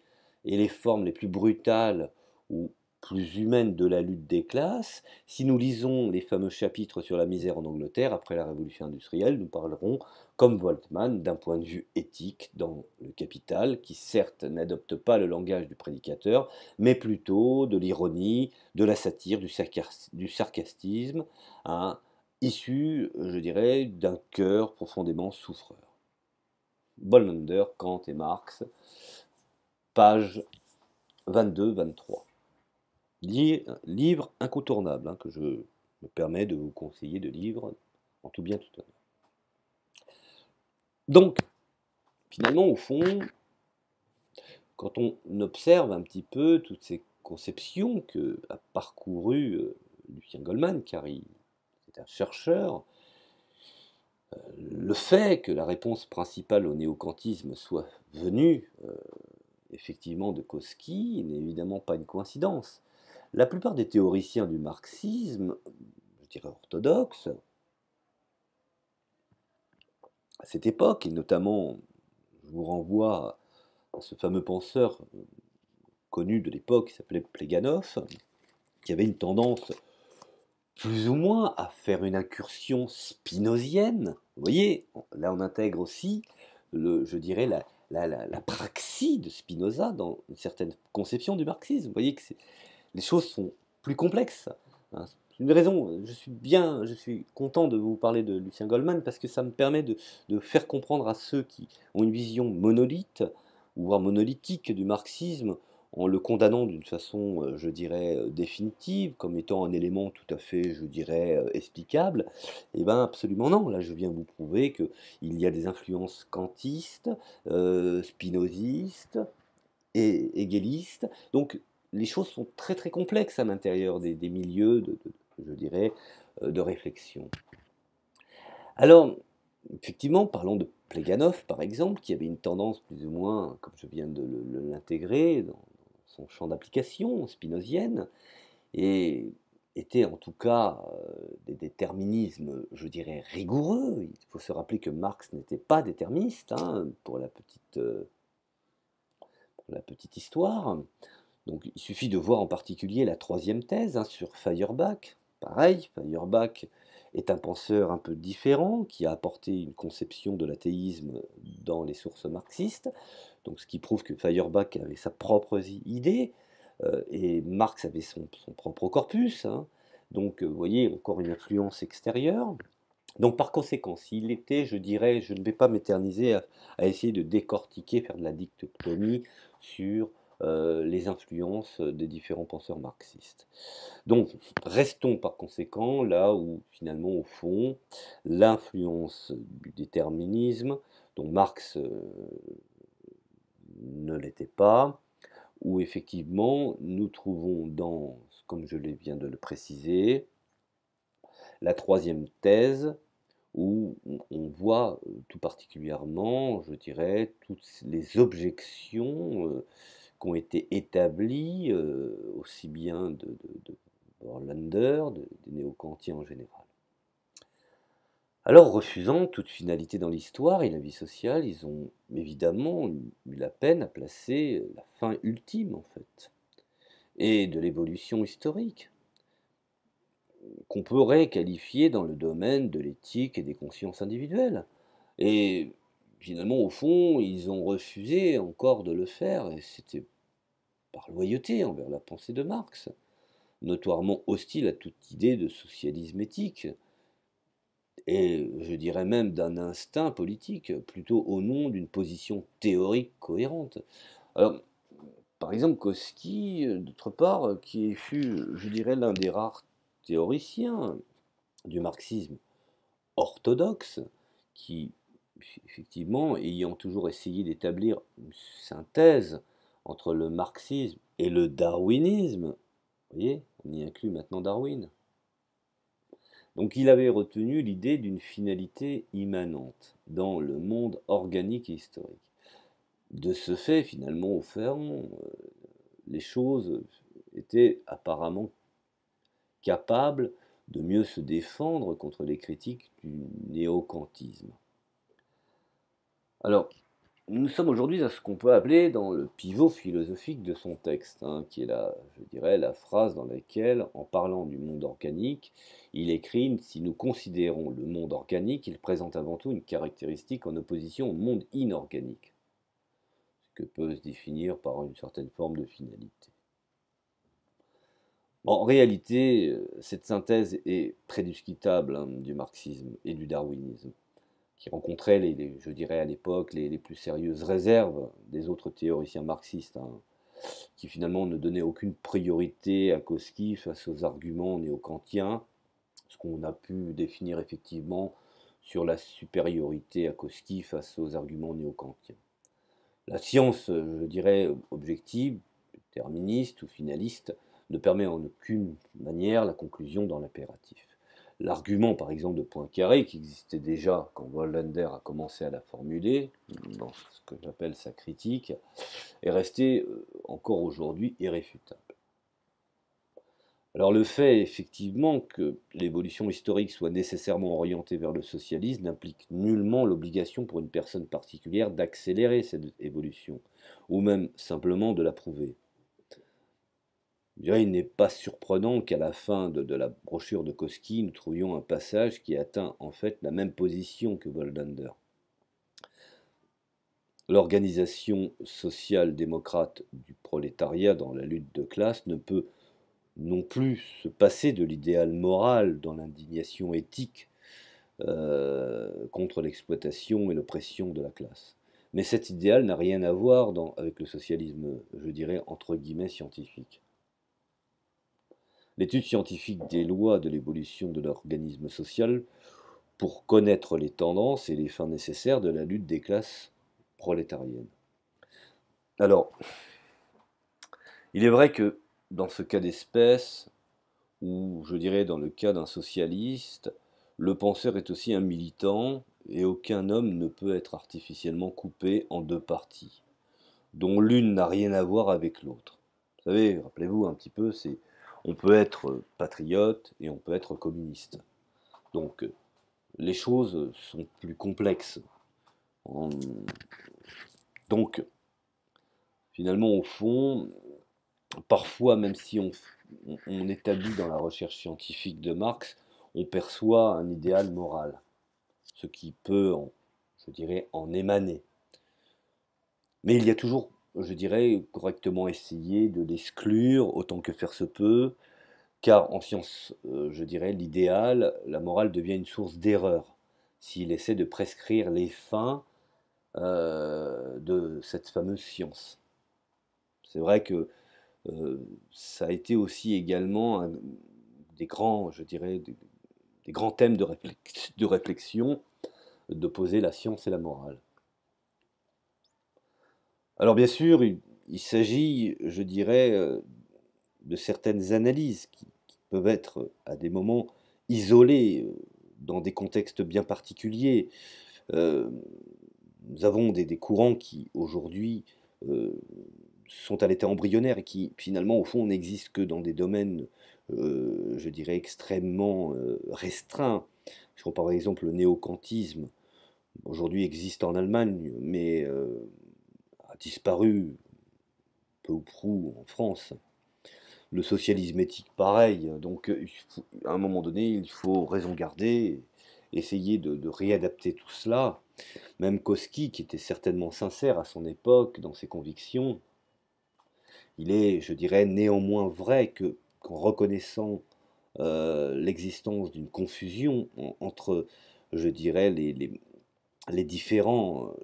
et les formes les plus brutales ou plus humaines de la lutte des classes. Si nous lisons les fameux chapitres sur la misère en Angleterre après la révolution industrielle, nous parlerons, comme Voltmann, d'un point de vue éthique dans le Capital, qui certes n'adopte pas le langage du prédicateur, mais plutôt de l'ironie, de la satire, du sarcastisme, hein, issu, je dirais, d'un cœur profondément souffreur. Bollander, Kant et Marx, pages 22-23. Livre incontournable, hein, que je me permets de vous conseiller de lire en tout bien tout honneur. Donc, finalement, au fond, quand on observe un petit peu toutes ces conceptions que a parcouru Lucien Goldman, car c'est un chercheur, le fait que la réponse principale au néo-kantisme soit venue effectivement de Kautsky n'est évidemment pas une coïncidence. La plupart des théoriciens du marxisme, je dirais orthodoxes, à cette époque, et notamment, je vous renvoie à ce fameux penseur connu de l'époque qui s'appelait Pleganov, qui avait une tendance plus ou moins à faire une incursion spinozienne. Vous voyez, là on intègre aussi, je dirais, la praxis de Spinoza dans une certaine conception du marxisme. Vous voyez que les choses sont plus complexes, hein. C'est une raison, je suis content de vous parler de Lucien Goldman parce que ça me permet de faire comprendre à ceux qui ont une vision monolithe, ou voire monolithique du marxisme, en le condamnant d'une façon, je dirais, définitive, comme étant un élément tout à fait, je dirais, explicable. Eh bien, absolument non. Là, je viens vous prouver qu'il y a des influences kantistes, spinozistes et hegelistes. Donc, les choses sont très très complexes à l'intérieur des milieux, je dirais, de réflexion. Alors, effectivement, parlons de Pleganov, par exemple, qui avait une tendance plus ou moins, comme je viens de l'intégrer dans son champ d'application spinozienne, et était en tout cas des déterminismes, je dirais, rigoureux. Il faut se rappeler que Marx n'était pas déterministe, hein, pour la petite histoire. Donc il suffit de voir en particulier la troisième thèse, hein, sur Feuerbach. Pareil, Feuerbach est un penseur un peu différent, qui a apporté une conception de l'athéisme dans les sources marxistes, donc ce qui prouve que Feuerbach avait sa propre idée, et Marx avait son propre corpus, hein. Donc vous voyez, encore une influence extérieure. Donc par conséquent, s'il était, je dirais, je ne vais pas m'éterniser à essayer de décortiquer, faire de la dichotomie sur les influences des différents penseurs marxistes. Donc, restons par conséquent là où finalement, au fond, l'influence du déterminisme, dont Marx ne l'était pas, où effectivement nous trouvons dans, comme je viens de le préciser, la troisième thèse, où on voit tout particulièrement, je dirais, toutes les objections qui ont été établies, aussi bien de Borlander, des néo-kantiens en général. Alors, refusant toute finalité dans l'histoire et la vie sociale, ils ont évidemment eu la peine à placer la fin ultime, en fait, et de l'évolution historique, qu'on pourrait qualifier dans le domaine de l'éthique et des consciences individuelles. Et finalement, au fond, ils ont refusé encore de le faire, et c'était par loyauté envers la pensée de Marx, notoirement hostile à toute idée de socialisme éthique, et je dirais même d'un instinct politique, plutôt au nom d'une position théorique cohérente. Alors, par exemple, Kautsky, d'autre part, qui fut, je dirais, l'un des rares théoriciens du marxisme orthodoxe, qui, effectivement, ayant toujours essayé d'établir une synthèse entre le marxisme et le darwinisme, vous voyez, on y inclut maintenant Darwin. Donc il avait retenu l'idée d'une finalité immanente dans le monde organique et historique. De ce fait, finalement, au fond, les choses étaient apparemment capables de mieux se défendre contre les critiques du néo-kantisme. Alors, nous sommes aujourd'hui à ce qu'on peut appeler dans le pivot philosophique de son texte, hein, qui est je dirais, la phrase dans laquelle, en parlant du monde organique, il écrit: si nous considérons le monde organique, il présente avant tout une caractéristique en opposition au monde inorganique, ce que peut se définir par une certaine forme de finalité. Bon, en réalité, cette synthèse est très discutable, hein, du marxisme et du darwinisme, qui rencontrait, je dirais à l'époque, les plus sérieuses réserves des autres théoriciens marxistes, hein, qui finalement ne donnaient aucune priorité à Kautsky face aux arguments néo-kantiens, ce qu'on a pu définir effectivement sur la supériorité à Kautsky face aux arguments néo-kantiens. La science, je dirais, objective, déterministe ou finaliste, ne permet en aucune manière la conclusion dans l'impératif. L'argument, par exemple, de Poincaré, qui existait déjà quand Wallander a commencé à la formuler, dans ce que j'appelle sa critique, est resté encore aujourd'hui irréfutable. Alors le fait, effectivement, que l'évolution historique soit nécessairement orientée vers le socialisme n'implique nullement l'obligation pour une personne particulière d'accélérer cette évolution, ou même simplement de l'approuver. Il n'est pas surprenant qu'à la fin de la brochure de Kautsky, nous trouvions un passage qui atteint en fait la même position que Vollander. L'organisation social-démocrate du prolétariat dans la lutte de classe ne peut non plus se passer de l'idéal moral dans l'indignation éthique contre l'exploitation et l'oppression de la classe. Mais cet idéal n'a rien à voir avec le socialisme, je dirais, entre guillemets, scientifique. L'étude scientifique des lois de l'évolution de l'organisme social pour connaître les tendances et les fins nécessaires de la lutte des classes prolétariennes. Alors, il est vrai que dans ce cas d'espèce, ou je dirais dans le cas d'un socialiste, le penseur est aussi un militant et aucun homme ne peut être artificiellement coupé en deux parties, dont l'une n'a rien à voir avec l'autre. Vous savez, rappelez-vous un petit peu, on peut être patriote et on peut être communiste. Donc les choses sont plus complexes. Donc finalement au fond, parfois même si on établit dans la recherche scientifique de Marx, on perçoit un idéal moral, ce qui peut, je dirais, en émaner. Mais il y a toujours, je dirais, correctement essayé de l'exclure autant que faire se peut, car en science, je dirais, l'idéal, la morale devient une source d'erreur s'il essaie de prescrire les fins de cette fameuse science. C'est vrai que ça a été aussi également un des grands, je dirais, des grands thèmes de réflexion, d'opposer la science et la morale. Alors bien sûr, il s'agit, je dirais, de certaines analyses qui peuvent être à des moments isolées, dans des contextes bien particuliers. Heu, Nous avons des courants qui aujourd'hui, heu, sont à l'état embryonnaire et qui finalement au fond n'existent que dans des domaines, je dirais extrêmement, restreints. Je prends par exemple le néo-kantisme, aujourd'hui existe en Allemagne, mais a disparu peu ou prou en France. Le socialisme éthique pareil, donc il faut à un moment donné, il faut raison garder, essayer de réadapter tout cela. Même Kautsky, qui était certainement sincère à son époque dans ses convictions, il est, je dirais, néanmoins vrai qu'en reconnaissant, l'existence d'une confusion entre, je dirais, les différents,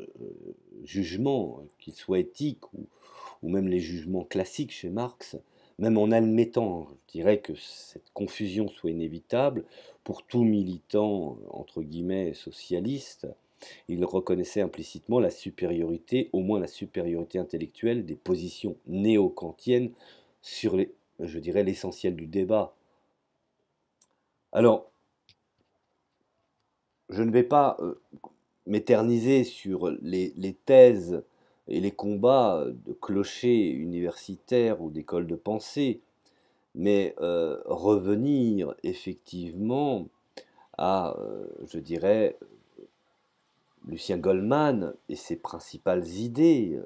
jugements, qu'ils soient éthiques ou même les jugements classiques chez Marx, même en admettant, je dirais, que cette confusion soit inévitable, pour tout militant, entre guillemets, «socialiste», il reconnaissait implicitement la supériorité, au moins la supériorité intellectuelle des positions néo-kantiennes sur les, je dirais, l'essentiel du débat. Alors, je ne vais pas, m'éterniser sur les thèses et les combats de clochers universitaires ou d'écoles de pensée, mais revenir effectivement à, je dirais, Lucien Goldman et ses principales idées,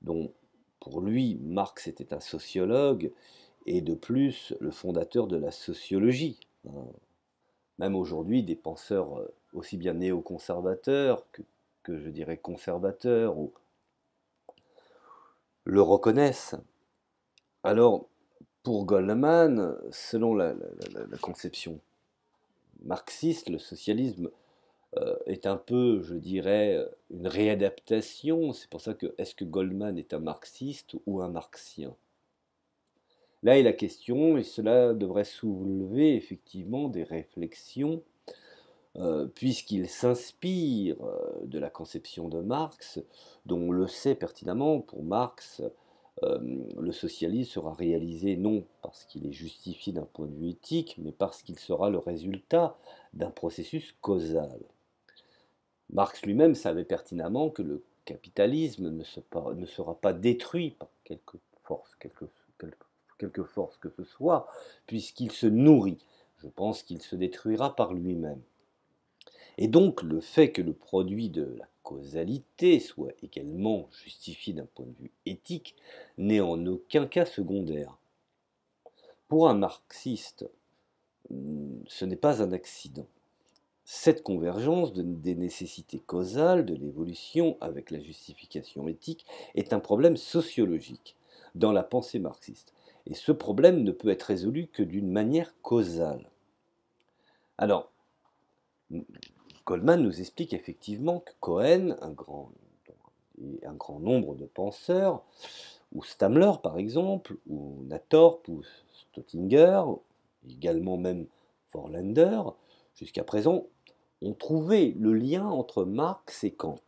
dont pour lui Marx était un sociologue et de plus le fondateur de la sociologie, hein. Même aujourd'hui, des penseurs aussi bien néoconservateurs que je dirais conservateurs le reconnaissent. Alors, pour Goldman, selon la conception marxiste, le socialisme est un peu, je dirais, une réadaptation. C'est pour ça que, est-ce que Goldman est un marxiste ou un marxien? Là est la question, et cela devrait soulever effectivement des réflexions, puisqu'il s'inspire de la conception de Marx, dont on le sait pertinemment, pour Marx, le socialisme sera réalisé non parce qu'il est justifié d'un point de vue éthique, mais parce qu'il sera le résultat d'un processus causal. Marx lui-même savait pertinemment que le capitalisme ne sera pas détruit par quelque force que ce soit, puisqu'il se nourrit. Je pense qu'il se détruira par lui-même. Et donc le fait que le produit de la causalité soit également justifié d'un point de vue éthique n'est en aucun cas secondaire. Pour un marxiste, ce n'est pas un accident. Cette convergence des nécessités causales de l'évolution avec la justification éthique est un problème sociologique dans la pensée marxiste. Et ce problème ne peut être résolu que d'une manière causale. Alors, Goldman nous explique effectivement que Cohen, et un grand nombre de penseurs, ou Stamler par exemple, ou Nathorp, ou Stottinger, également même Forlander, jusqu'à présent, ont trouvé le lien entre Marx et Kant,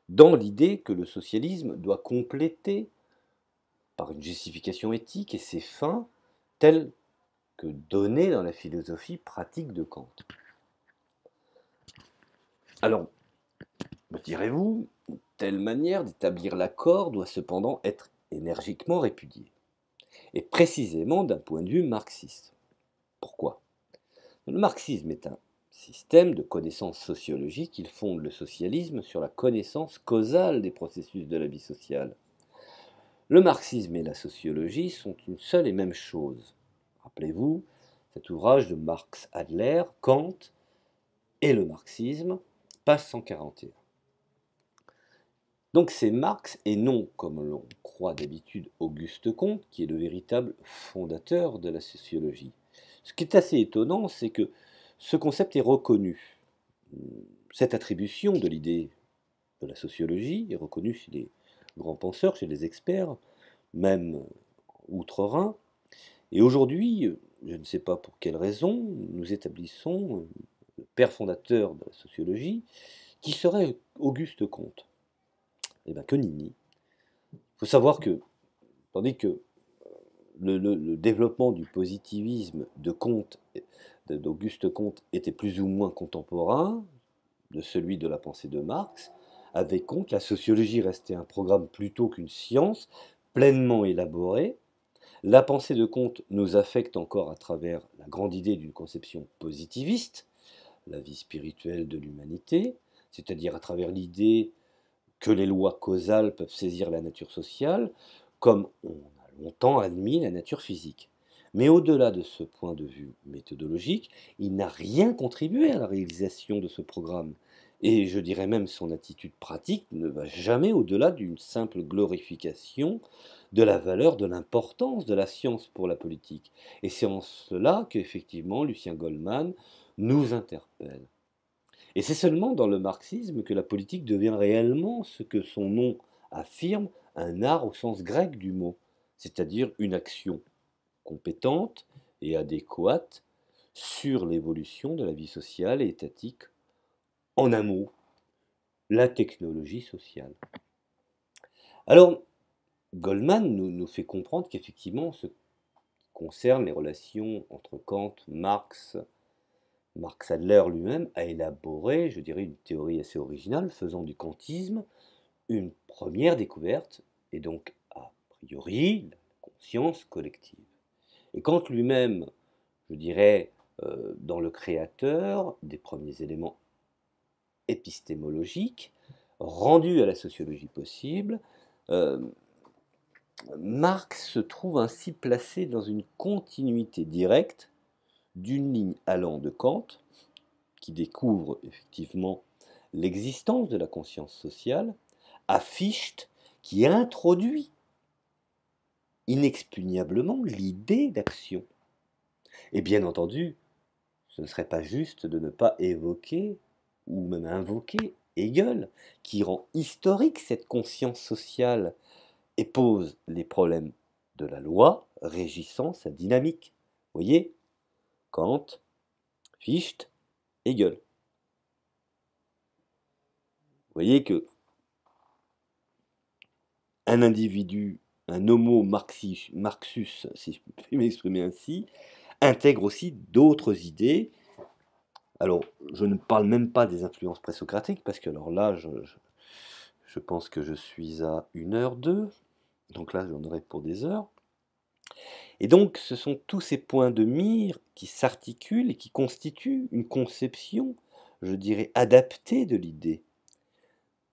dans l'idée que le socialisme doit compléter, par une justification éthique, et ses fins telles que données dans la philosophie pratique de Kant. Alors, me direz-vous, une telle manière d'établir l'accord doit cependant être énergiquement répudiée, et précisément d'un point de vue marxiste. Pourquoi? Le marxisme est un système de connaissances sociologiques. Il fonde le socialisme sur la connaissance causale des processus de la vie sociale. Le marxisme et la sociologie sont une seule et même chose. Rappelez-vous cet ouvrage de Marx Adler, Kant et le marxisme, page 141. Donc c'est Marx et non, comme l'on croit d'habitude, Auguste Comte, qui est le véritable fondateur de la sociologie. Ce qui est assez étonnant, c'est que ce concept est reconnu. Cette attribution de l'idée de la sociologie est reconnue chez les grands penseurs, chez les experts, même outre-Rhin. Et aujourd'hui, je ne sais pas pour quelle raison, nous établissons le père fondateur de la sociologie, qui serait Auguste Comte. Eh bien, que nenni. Il faut savoir que, tandis que le développement du positivisme de Comte, d'Auguste Comte, était plus ou moins contemporain de celui de la pensée de Marx, avec Comte, la sociologie restait un programme plutôt qu'une science pleinement élaborée. La pensée de Comte nous affecte encore à travers la grande idée d'une conception positiviste, la vie spirituelle de l'humanité, c'est-à-dire à travers l'idée que les lois causales peuvent saisir la nature sociale, comme on a longtemps admis la nature physique. Mais au-delà de ce point de vue méthodologique, il n'a rien contribué à la réalisation de ce programme. Et je dirais même son attitude pratique ne va jamais au-delà d'une simple glorification de la valeur, de l'importance de la science pour la politique. Et c'est en cela qu'effectivement Lucien Goldman nous interpelle. Et c'est seulement dans le marxisme que la politique devient réellement ce que son nom affirme, un art au sens grec du mot, c'est-à-dire une action compétente et adéquate sur l'évolution de la vie sociale et étatique, en un mot, la technologie sociale. Alors, Goldman nous fait comprendre qu'effectivement, ce qui concerne les relations entre Kant, Marx, Marx Adler lui-même a élaboré, je dirais, une théorie assez originale faisant du kantisme une première découverte, et donc a priori la conscience collective. Et Kant lui-même, je dirais, dans le créateur des premiers éléments épistémologiques, rendus à la sociologie possible, euh, Marx se trouve ainsi placé dans une continuité directe d'une ligne allant de Kant, qui découvre effectivement l'existence de la conscience sociale, à Fichte, qui introduit inexpugnablement l'idée d'action. Et bien entendu, ce ne serait pas juste de ne pas évoquer ou même invoquer Hegel, qui rend historique cette conscience sociale et pose les problèmes de la loi régissant sa dynamique. Vous voyez, Kant, Fichte, Hegel. Vous voyez que un individu, un homo marxus, si je puis m'exprimer ainsi, intègre aussi d'autres idées. Alors, je ne parle même pas des influences présocratiques, parce que alors là, je pense que je suis à 1h02, donc là, j'en aurai pour des heures. Et donc, ce sont tous ces points de mire qui s'articulent et qui constituent une conception, je dirais, adaptée de l'idée.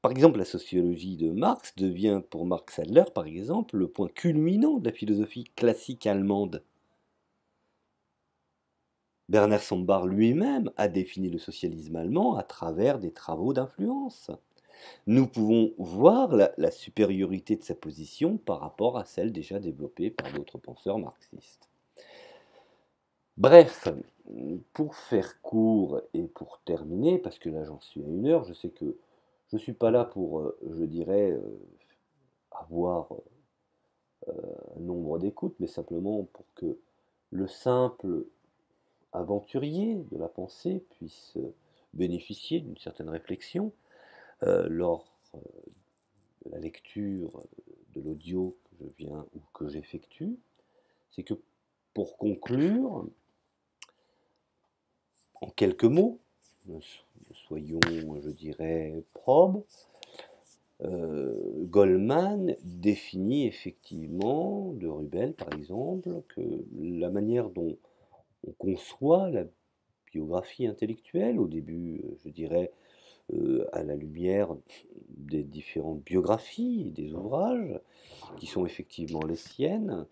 Par exemple, la sociologie de Marx devient, pour Marx Adler, par exemple, le point culminant de la philosophie classique allemande. Bernard Sombart lui-même a défini le socialisme allemand à travers des travaux d'influence. Nous pouvons voir la supériorité de sa position par rapport à celle déjà développée par d'autres penseurs marxistes. Bref, pour faire court et pour terminer, parce que là j'en suis à 1 heure, je sais que je ne suis pas là pour, je dirais, avoir un nombre d'écoutes, mais simplement pour que le simple aventurier de la pensée puisse bénéficier d'une certaine réflexion lors de la lecture de l'audio que je viens ou que j'effectue. C'est que pour conclure, en quelques mots, soyons, je dirais, probes, Goldman définit effectivement, de Rubel par exemple, que la manière dont on conçoit la biographie intellectuelle, au début, je dirais, à la lumière des différentes biographies, des ouvrages, qui sont effectivement les siennes,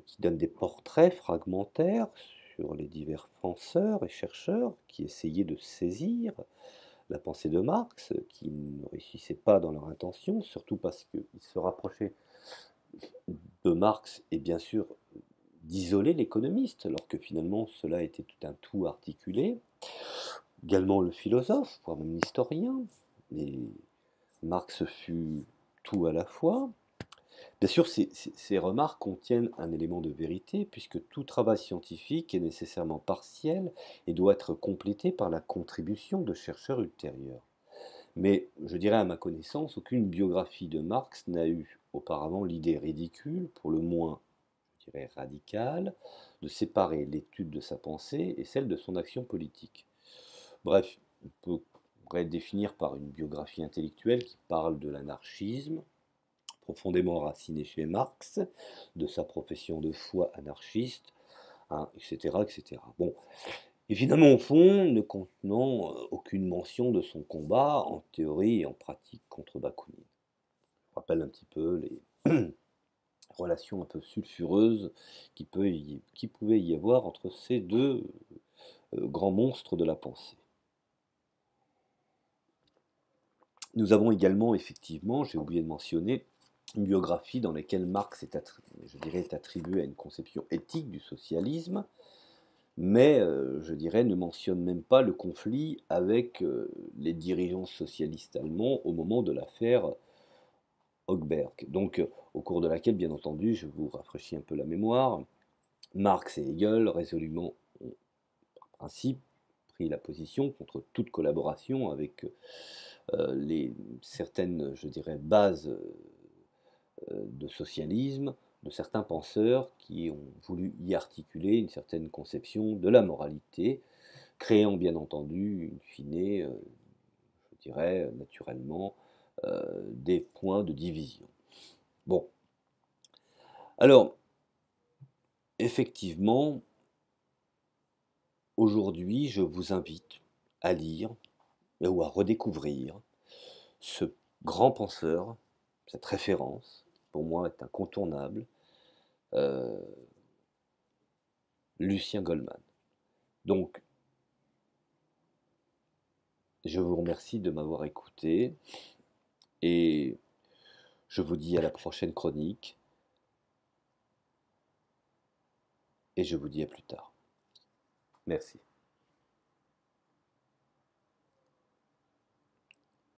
qui donnent des portraits fragmentaires sur les divers penseurs et chercheurs qui essayaient de saisir la pensée de Marx, qui ne réussissaient pas dans leur intention, surtout parce qu'ils se rapprochaient de Marx et bien sûr d'isoler l'économiste, alors que finalement cela était tout un tout articulé. Également le philosophe, voire même l'historien. Et Marx fut tout à la fois. Bien sûr, ces remarques contiennent un élément de vérité, puisque tout travail scientifique est nécessairement partiel et doit être complété par la contribution de chercheurs ultérieurs. Mais je dirais à ma connaissance, aucune biographie de Marx n'a eu auparavant l'idée ridicule, pour le moins, je dirais radicale, de séparer l'étude de sa pensée et celle de son action politique. Bref, on pourrait définir par une biographie intellectuelle qui parle de l'anarchisme, profondément raciné chez Marx, de sa profession de foi anarchiste, hein, etc., etc. Bon, évidemment, au fond, ne contenant aucune mention de son combat en théorie et en pratique contre Bakounine. Je rappelle un petit peu les relations un peu sulfureuses qui pouvaient y avoir entre ces deux grands monstres de la pensée. Nous avons également, effectivement, j'ai oublié de mentionner, une biographie dans laquelle Marx je dirais, est attribué à une conception éthique du socialisme, mais je dirais ne mentionne même pas le conflit avec les dirigeants socialistes allemands au moment de l'affaire Hochberg. Donc, au cours de laquelle, bien entendu, je vous rafraîchis un peu la mémoire, Marx et Hegel résolument ont, par principe, pris la position contre toute collaboration avec certaines, je dirais, bases de socialisme de certains penseurs qui ont voulu y articuler une certaine conception de la moralité, créant bien entendu, in fine, je dirais naturellement, des points de division. Bon, alors, effectivement, aujourd'hui, je vous invite à lire ou à redécouvrir ce grand penseur, cette référence, qui pour moi est incontournable, euh, Lucien Goldman. Donc, je vous remercie de m'avoir écouté et je vous dis à la prochaine chronique et je vous dis à plus tard. Merci.